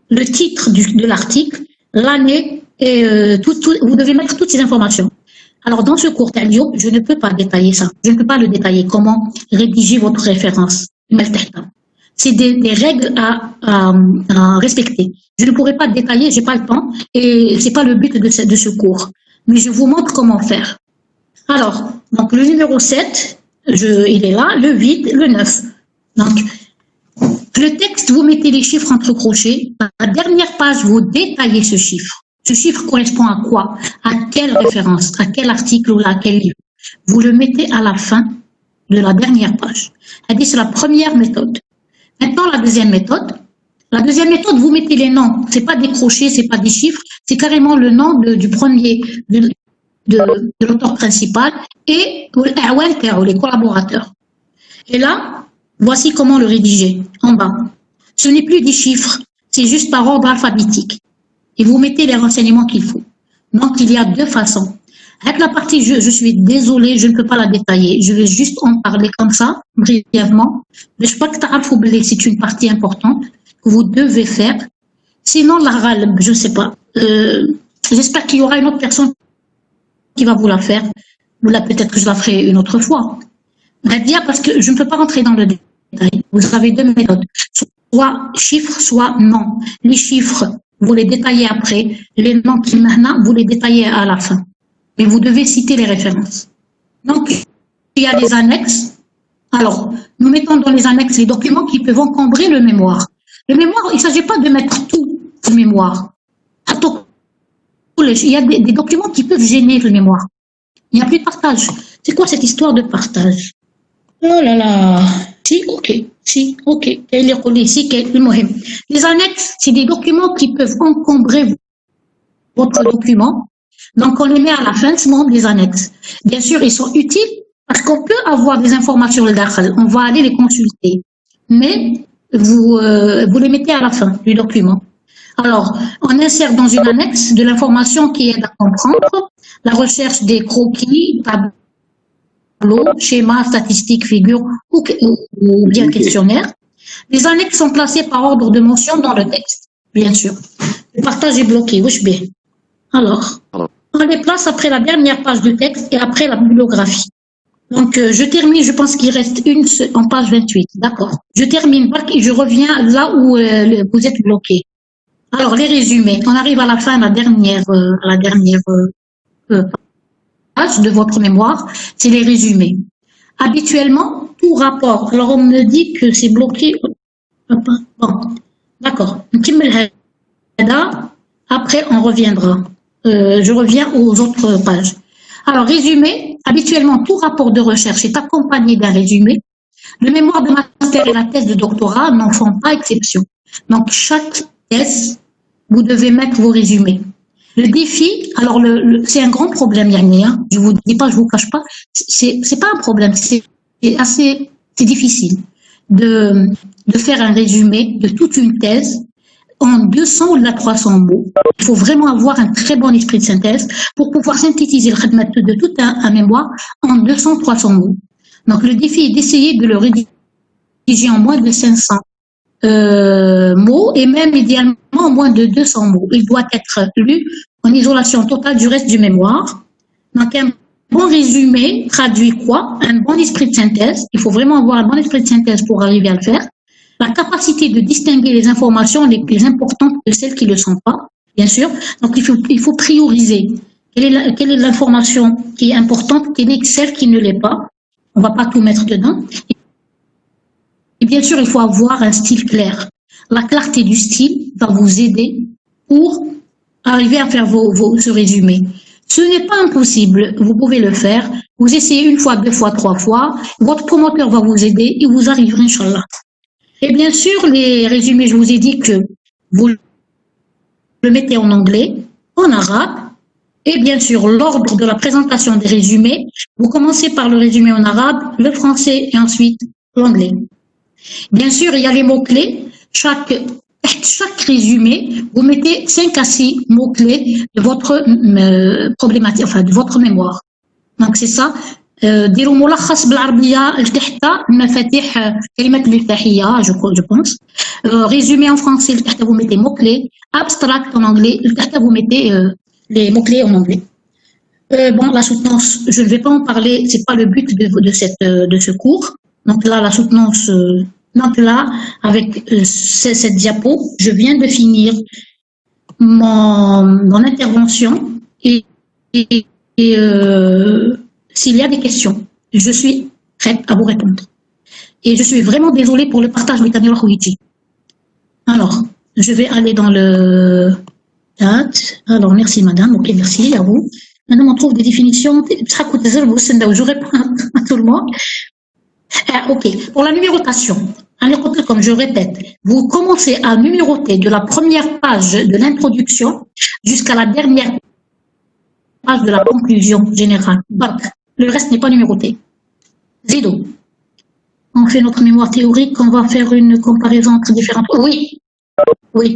[SPEAKER 1] le titre de l'article, l'année, et vous devez mettre toutes ces informations. Alors, dans ce cours, je ne peux pas détailler ça. Je ne peux pas le détailler. Comment rédiger votre référence? C'est des règles à respecter. Je ne pourrais pas détailler, j'ai pas le temps, et c'est pas le but de ce cours. Mais je vous montre comment faire. Alors, donc le numéro 7, il est là, le 8, le 9. Donc, le texte, vous mettez les chiffres entre crochets. À la dernière page, vous détaillez ce chiffre. Ce chiffre correspond à quoi? À quelle référence? À quel article ou à quel livre? Vous le mettez à la fin de la dernière page. C'est la première méthode. Maintenant, la deuxième méthode. La deuxième méthode, vous mettez les noms. C'est pas des crochets, c'est pas des chiffres. C'est carrément le nom du premier, de l'auteur principal et les collaborateurs. Et là, voici comment le rédiger. En bas. Ce n'est plus des chiffres. C'est juste par ordre alphabétique. Et vous mettez les renseignements qu'il faut. Donc, il y a deux façons. Avec la partie, je suis désolée, je ne peux pas la détailler. Je vais juste en parler comme ça, brièvement. Mais je crois que c'est une partie importante que vous devez faire. Sinon, la râle, je ne sais pas. J'espère qu'il y aura une autre personne qui va vous la faire. Ou là, peut-être que je la ferai une autre fois. Parce que je ne peux pas rentrer dans le détail. Vous avez deux méthodes. Soit chiffres, soit non. Les chiffres, vous les détaillez après. Les noms qui maintenant, vous les détaillez à la fin. Et vous devez citer les références. Donc, il y a des annexes. Alors, nous mettons dans les annexes les documents qui peuvent encombrer le mémoire. Le mémoire, il ne s'agit pas de mettre tout au mémoire. Il y a des documents qui peuvent gêner le mémoire. Il n'y a plus de partage. C'est quoi cette histoire de partage? Oh là là. Si, ok. Les annexes, c'est des documents qui peuvent encombrer votre document. Donc, on les met à la fin, ce moment des annexes. Bien sûr, ils sont utiles parce qu'on peut avoir des informations le dakhal. On va aller les consulter. Mais, vous les mettez à la fin du document. Alors, on insère dans une annexe de l'information qui aide à comprendre la recherche des croquis, tableaux, schémas, statistiques, figures ou bien questionnaires. Les annexes sont placées par ordre de mention dans le texte, bien sûr. Le partage est bloqué, oui, bien. Alors, on les place après la dernière page du texte et après la bibliographie. Donc, je termine, je pense qu'il reste en page 28, d'accord. Je termine et je reviens là où vous êtes bloqué. Alors, les résumés. On arrive à la fin, la dernière page de votre mémoire, c'est les résumés. Habituellement, tout rapport. Alors, on me dit que c'est bloqué. Bon, d'accord. Après, on reviendra. Je reviens aux autres pages. Alors, résumé. Habituellement, tout rapport de recherche est accompagné d'un résumé. Le mémoire de master et la thèse de doctorat n'en font pas exception. Donc, chaque thèse, vous devez mettre vos résumés. Le défi, alors c'est un grand problème, Yanni, hein. Je vous dis pas, je vous cache pas, c'est pas un problème, c'est difficile de faire un résumé de toute une thèse en 200 ou 300 mots. Il faut vraiment avoir un très bon esprit de synthèse pour pouvoir synthétiser le khidmat de tout un mémoire en 200-300 mots. Donc le défi est d'essayer de le rédiger en moins de 500 mots et même idéalement en moins de 200 mots. Il doit être lu en isolation totale du reste du mémoire. Donc un bon résumé traduit quoi? Un bon esprit de synthèse. Il faut vraiment avoir un bon esprit de synthèse pour arriver à le faire. La capacité de distinguer les informations les plus importantes de celles qui ne le sont pas, bien sûr. Donc il faut prioriser. Quelle est l'information qui est importante, quelle est celle qui ne l'est pas. On ne va pas tout mettre dedans. Et bien sûr, il faut avoir un style clair. La clarté du style va vous aider pour arriver à faire ce résumé. Ce n'est pas impossible, vous pouvez le faire. Vous essayez une fois, deux fois, trois fois. Votre promoteur va vous aider et vous arriverez, Inch'Allah. Et bien sûr, les résumés, je vous ai dit que vous le mettez en anglais, en arabe, et bien sûr, l'ordre de la présentation des résumés, vous commencez par le résumé en arabe, le français et ensuite l'anglais. Bien sûr, il y a les mots-clés. Chaque résumé, vous mettez 5 à 6 mots-clés de votre problématique, enfin de votre mémoire. Donc c'est ça. ديروا ملخص بالعربية لتحت مفاتيح كلمات المفتاحية je pense. Résumé en français لتحت vous mettez mots-clés. Abstract en anglais لتحت vous mettez les mots-clés en anglais. Bon, la soutenance, je ne vais pas en parler, c'est pas le but de ce cours. Donc là, la soutenance, donc là, avec cette diapo, je viens de finir mon intervention et s'il y a des questions, je suis prête à vous répondre. Et je suis vraiment désolée pour le partage avec Amira Khouidji. Alors, je vais aller dans le chat. Alors, merci madame, ok, merci à vous. Maintenant, on trouve des définitions. Je réponds à tout le monde. Ok, pour la numérotation, comme je répète, vous commencez à numéroter de la première page de l'introduction jusqu'à la dernière page de la conclusion générale. Donc, le reste n'est pas numéroté. Zido, on fait notre mémoire théorique, on va faire une comparaison entre différentes... Oui, oui.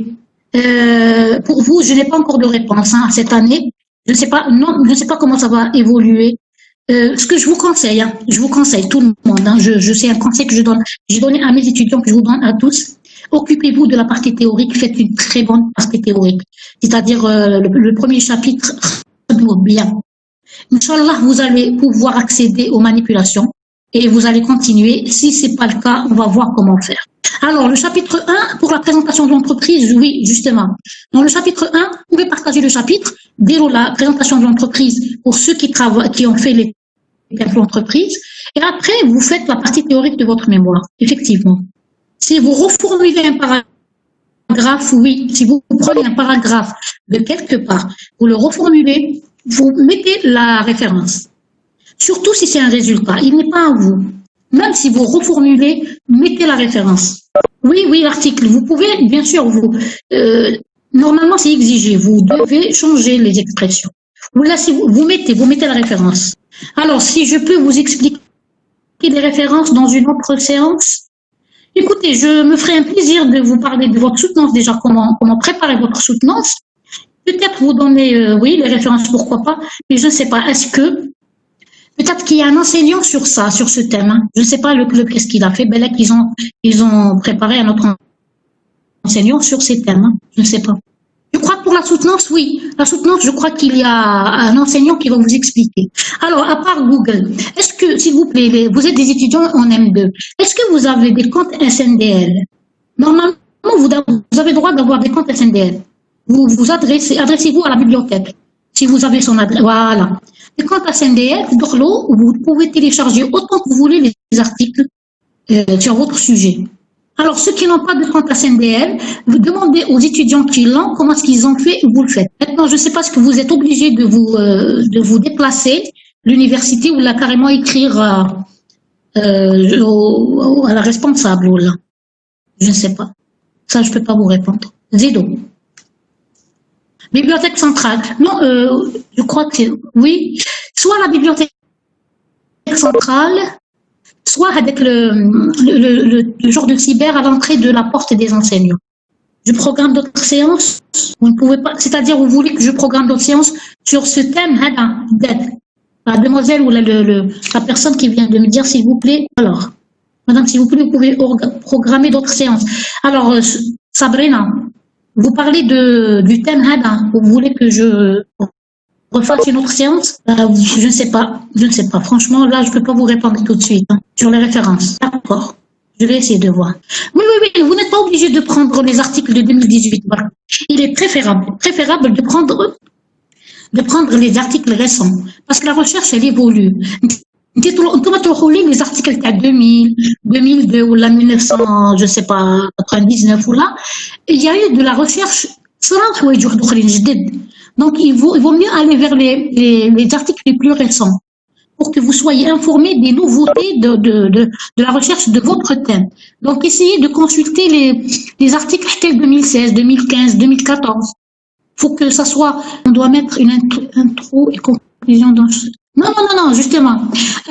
[SPEAKER 1] Pour vous, je n'ai pas encore de réponse à cette année. Je ne sais pas, non, je ne sais pas comment ça va évoluer. Ce que je vous conseille tout le monde, hein, je sais un conseil que j'ai donné à mes étudiants, que je vous donne à tous. Occupez-vous de la partie théorique, faites une très bonne partie théorique. C'est-à-dire le premier chapitre, bien. Inch'Allah, vous allez pouvoir accéder aux manipulations et vous allez continuer. Si ce n'est pas le cas, on va voir comment faire. Alors, le chapitre 1, pour la présentation de l'entreprise, oui, justement. Dans le chapitre 1, vous pouvez partager le chapitre, dire la présentation de l'entreprise pour ceux qui ont fait les plans d'entreprise. Et après, vous faites la partie théorique de votre mémoire, effectivement. Si vous reformulez un paragraphe, oui, si vous prenez un paragraphe de quelque part, vous le reformulez, vous mettez la référence. Surtout si c'est un résultat, il n'est pas à vous. Même si vous reformulez, mettez la référence. Oui, l'article, vous pouvez, bien sûr, normalement c'est exigé, vous devez changer les expressions. Là, si vous mettez la référence. Alors, si je peux vous expliquer les références dans une autre séance, écoutez, je me ferai un plaisir de vous parler de votre soutenance déjà, comment préparer votre soutenance. Peut-être vous donner, oui, les références, pourquoi pas, mais je ne sais pas, est-ce que peut-être qu'il y a un enseignant sur ça, sur ce thème. Hein. Je ne sais pas le club qu'est-ce qu'il a fait. Ben là, ils ont préparé un autre enseignant sur ces thèmes. Hein. Je ne sais pas. Je crois que pour la soutenance, oui. La soutenance, je crois qu'il y a un enseignant qui va vous expliquer. Alors, à part Google, est-ce que, s'il vous plaît, vous êtes des étudiants en M2, est-ce que vous avez des comptes SNDL? Normalement, vous avez le droit d'avoir des comptes SNDL. Adressez-vous à la bibliothèque. Si vous avez son adresse, voilà. Et quant à SNDL, vous pouvez télécharger autant que vous voulez les articles sur votre sujet. Alors, ceux qui n'ont pas de compte à SNDL, vous demandez aux étudiants qui l'ont comment est-ce qu'ils ont fait et vous le faites. Maintenant, je ne sais pas ce que vous êtes obligé de vous déplacer, l'université, ou là carrément écrire à la responsable. Ou là. Je ne sais pas. Ça, je ne peux pas vous répondre. Zido. Bibliothèque centrale. Non, je crois que c'est... Oui, soit la bibliothèque centrale, soit avec le genre de cyber à l'entrée de la porte des enseignants. je programme d'autres séances. Vous ne pouvez pas, c'est-à-dire vous voulez que je programme d'autres séances sur ce thème, la demoiselle ou la personne qui vient de me dire, s'il vous plaît, alors, madame, s'il vous plaît, vous pouvez programmer d'autres séances. Alors, Sabrina, vous parlez du thème, vous voulez que je refasse une autre séance? Je ne sais pas. Franchement, là, je ne peux pas vous répondre tout de suite sur les références. D'accord. Je vais essayer de voir. Oui, vous n'êtes pas obligé de prendre les articles de 2018. Il est préférable de prendre les articles récents. Parce que la recherche, elle évolue. Les articles de 2000, 2002 ou la 1900, je sais pas, 99 ou là, il y a eu de la recherche. Donc, il vaut mieux aller vers les articles les plus récents pour que vous soyez informés des nouveautés de la recherche de votre thème. Donc, essayez de consulter les articles 2016, 2015, 2014. Il faut que ça soit, on doit mettre une intro et conclusion dans ce... Non, justement.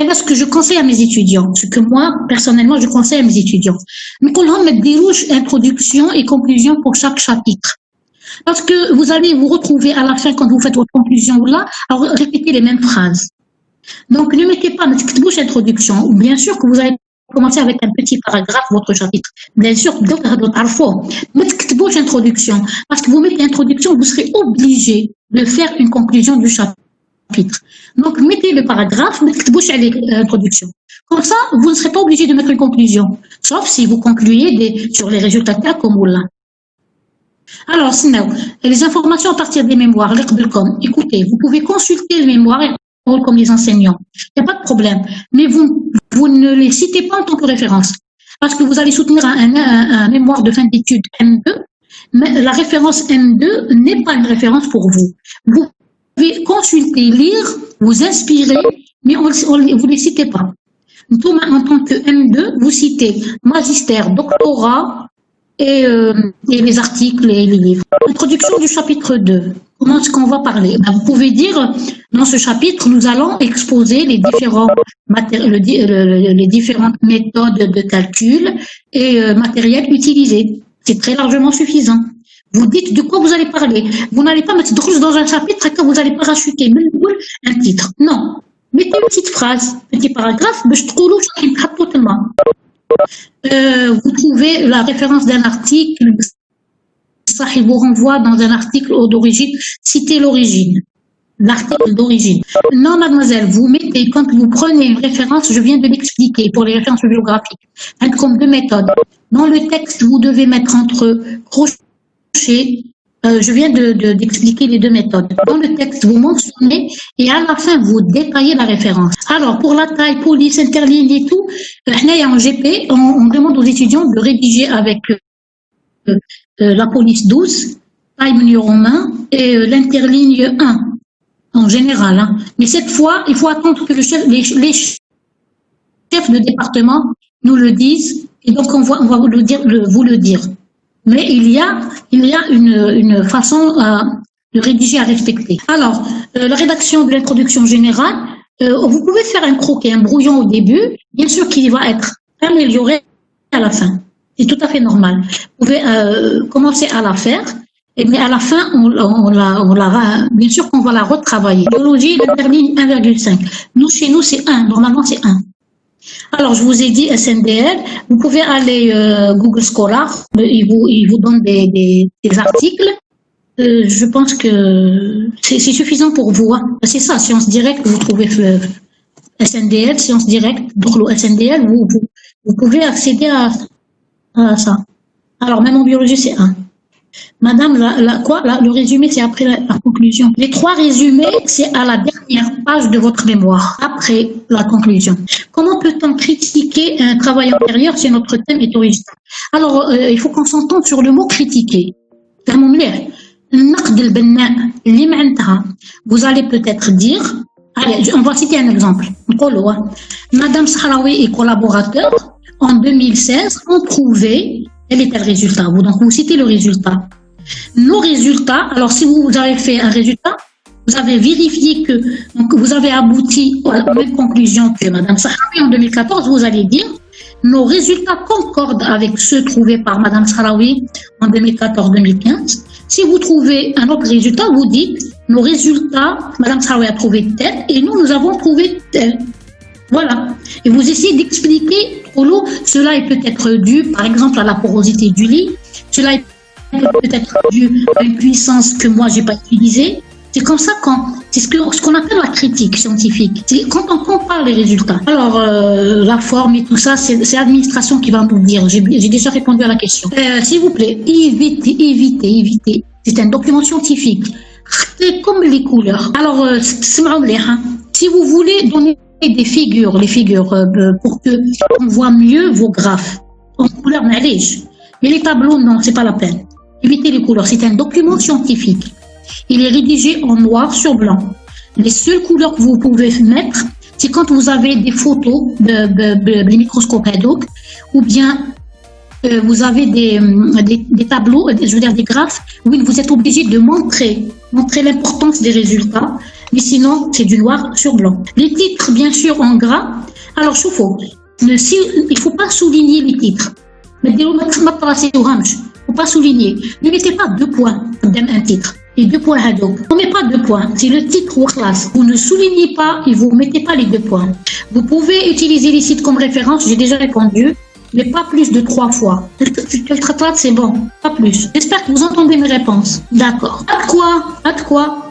[SPEAKER 1] Et là, ce que je conseille à mes étudiants, ce que moi, personnellement, je conseille à mes étudiants, nous allons mettre des rouges, introduction et conclusion pour chaque chapitre. Parce que vous allez vous retrouver à la fin, quand vous faites votre conclusion ou là, à répéter les mêmes phrases. Donc, ne mettez pas notre bouche introduction. Bien sûr que vous allez commencer avec un petit paragraphe, votre chapitre. Bien sûr, mettez bouche introduction. Parce que vous mettez introduction, vous serez obligé de faire une conclusion du chapitre. Donc, mettez le paragraphe, mettez bouche à l'introduction. Comme ça, vous ne serez pas obligé de mettre une conclusion. Sauf si vous concluez sur les résultats comme vous là. Alors, les informations à partir des mémoires, écoutez, vous pouvez consulter les mémoires comme les enseignants. Il n'y a pas de problème. Mais vous ne les citez pas en tant que référence. Parce que vous allez soutenir un mémoire de fin d'études M2, mais la référence M2 n'est pas une référence pour vous. Vous pouvez consulter, lire, vous inspirer, mais vous ne les citez pas. Donc, en tant que M2, vous citez magistère, doctorat, et les articles et les livres. Introduction du chapitre 2. Comment est-ce qu'on va parler? Vous pouvez dire, dans ce chapitre, nous allons exposer les différentes méthodes de calcul et matériels utilisés. C'est très largement suffisant. Vous dites de quoi vous allez parler. Vous n'allez pas mettre dans un chapitre et que vous allez parachuter un titre. Non. Mettez une petite phrase, un petit paragraphe, vous trouvez la référence d'un article, ça vous renvoie dans un article d'origine, citez l'origine, l'article d'origine. Non, mademoiselle, vous mettez, quand vous prenez une référence, je viens de l'expliquer pour les références bibliographiques, comme deux méthodes. Dans le texte, vous devez mettre entre crochets, je viens d'expliquer les deux méthodes. Dans le texte, vous mentionnez et à la fin, vous détaillez la référence. Alors, pour la taille, police, interligne et tout, en GP, on demande aux étudiants de rédiger avec la police 12, taille menu romain et l'interligne 1, en général. Mais cette fois, il faut attendre que les chefs de département nous le disent et donc on va vous le dire. Mais il y a une façon de rédiger à respecter. Alors, la rédaction de l'introduction générale, vous pouvez faire un croquis, un brouillon au début, bien sûr qu'il va être amélioré à la fin. C'est tout à fait normal. Vous pouvez commencer à la faire, mais à la fin, bien sûr qu'on va la retravailler. Biologie, l'interligne 1,5. Nous, chez nous, c'est 1. Normalement, c'est 1. Alors, je vous ai dit SNDL, vous pouvez aller Google Scholar, il vous donne des articles. Je pense que c'est suffisant pour vous. Hein. C'est ça, Sciences Directes, vous trouvez SNDL, Sciences Directes, SNDL, vous pouvez accéder à ça. Alors, même en biologie, c'est 1. Madame, le résumé, c'est après la conclusion. Les 3 résumés, c'est à la dernière page de votre mémoire, après la conclusion. Comment peut-on critiquer un travail antérieur si notre thème est original? Alors, il faut qu'on s'entende sur le mot critiquer. Vous allez peut-être dire, allez, on va citer un exemple. Madame Sahraoui et collaborateurs, en 2016, ont trouvé tel et tel résultat. Donc, vous citez le résultat. Nos résultats, alors si vous avez fait un résultat, vous avez vérifié que donc vous avez abouti à la même conclusion que Madame Sahraoui en 2014, vous allez dire nos résultats concordent avec ceux trouvés par Madame Sarawi en 2014-2015. Si vous trouvez un autre résultat, vous dites nos résultats, Madame Sarawi a trouvé tel et nous avons trouvé tel. Voilà. Et vous essayez d'expliquer trop l'eau. Cela est peut-être dû, par exemple, à la porosité du lit. Cela est peut-être dû à une puissance que moi, j'ai pas utilisée. C'est comme ça c'est ce qu'on appelle la critique scientifique. C'est quand on compare les résultats. Alors, la forme et tout ça, c'est l'administration qui va nous le dire. J'ai déjà répondu à la question. S'il vous plaît, évitez. C'est un document scientifique. C'est comme les couleurs. Alors, si vous voulez donner les figures pour qu'on voit mieux vos graphes en couleur, mais les tableaux, non, c'est pas la peine. Évitez les couleurs. C'est un document scientifique. Il est rédigé en noir sur blanc. Les seules couleurs que vous pouvez mettre, c'est quand vous avez des photos de microscope ad hoc, ou bien vous avez des tableaux, je veux dire des graphes, où vous êtes obligé de montrer l'importance des résultats, mais sinon c'est du noir sur blanc. Les titres, bien sûr, en gras. Alors, il ne faut pas souligner les titres. Il ne faut pas souligner. Ne mettez pas 2 points dans un titre. Et 2 points ad hoc. On ne met pas 2 points. C'est le titre ou classe. Vous ne soulignez pas et vous ne mettez pas les 2 points. Vous pouvez utiliser les sites comme référence. J'ai déjà répondu. Mais pas plus de 3 fois. C'est bon. Pas plus. J'espère que vous entendez mes réponses. D'accord. À quoi?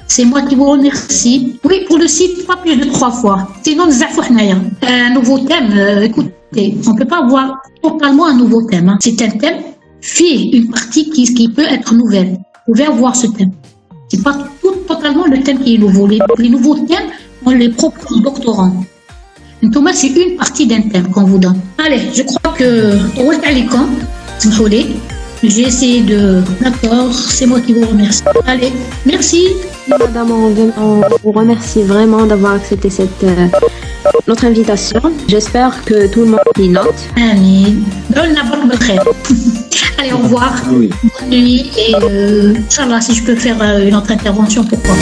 [SPEAKER 1] C'est moi qui vous remercie. Oui, pour le site, pas plus de 3 fois. Sinon, un nouveau thème. Écoutez, on ne peut pas avoir totalement un nouveau thème. Hein. C'est un thème fait une partie qui peut être nouvelle. Vous pouvez avoir ce thème. C'est pas totalement le thème qui est nouveau. Les nouveaux thèmes, on les propose aux doctorants. Donc, c'est une partie d'un thème qu'on vous donne. Allez, je crois que j'ai essayé de... D'accord, c'est moi qui vous remercie. Allez, merci.
[SPEAKER 2] Madame, on vous remercie vraiment d'avoir accepté notre invitation. J'espère que tout le monde y note.
[SPEAKER 1] Amin. Allez, au revoir.
[SPEAKER 3] Oui.
[SPEAKER 1] Bonne nuit et Inch'Allah, si je peux faire une autre intervention, pourquoi?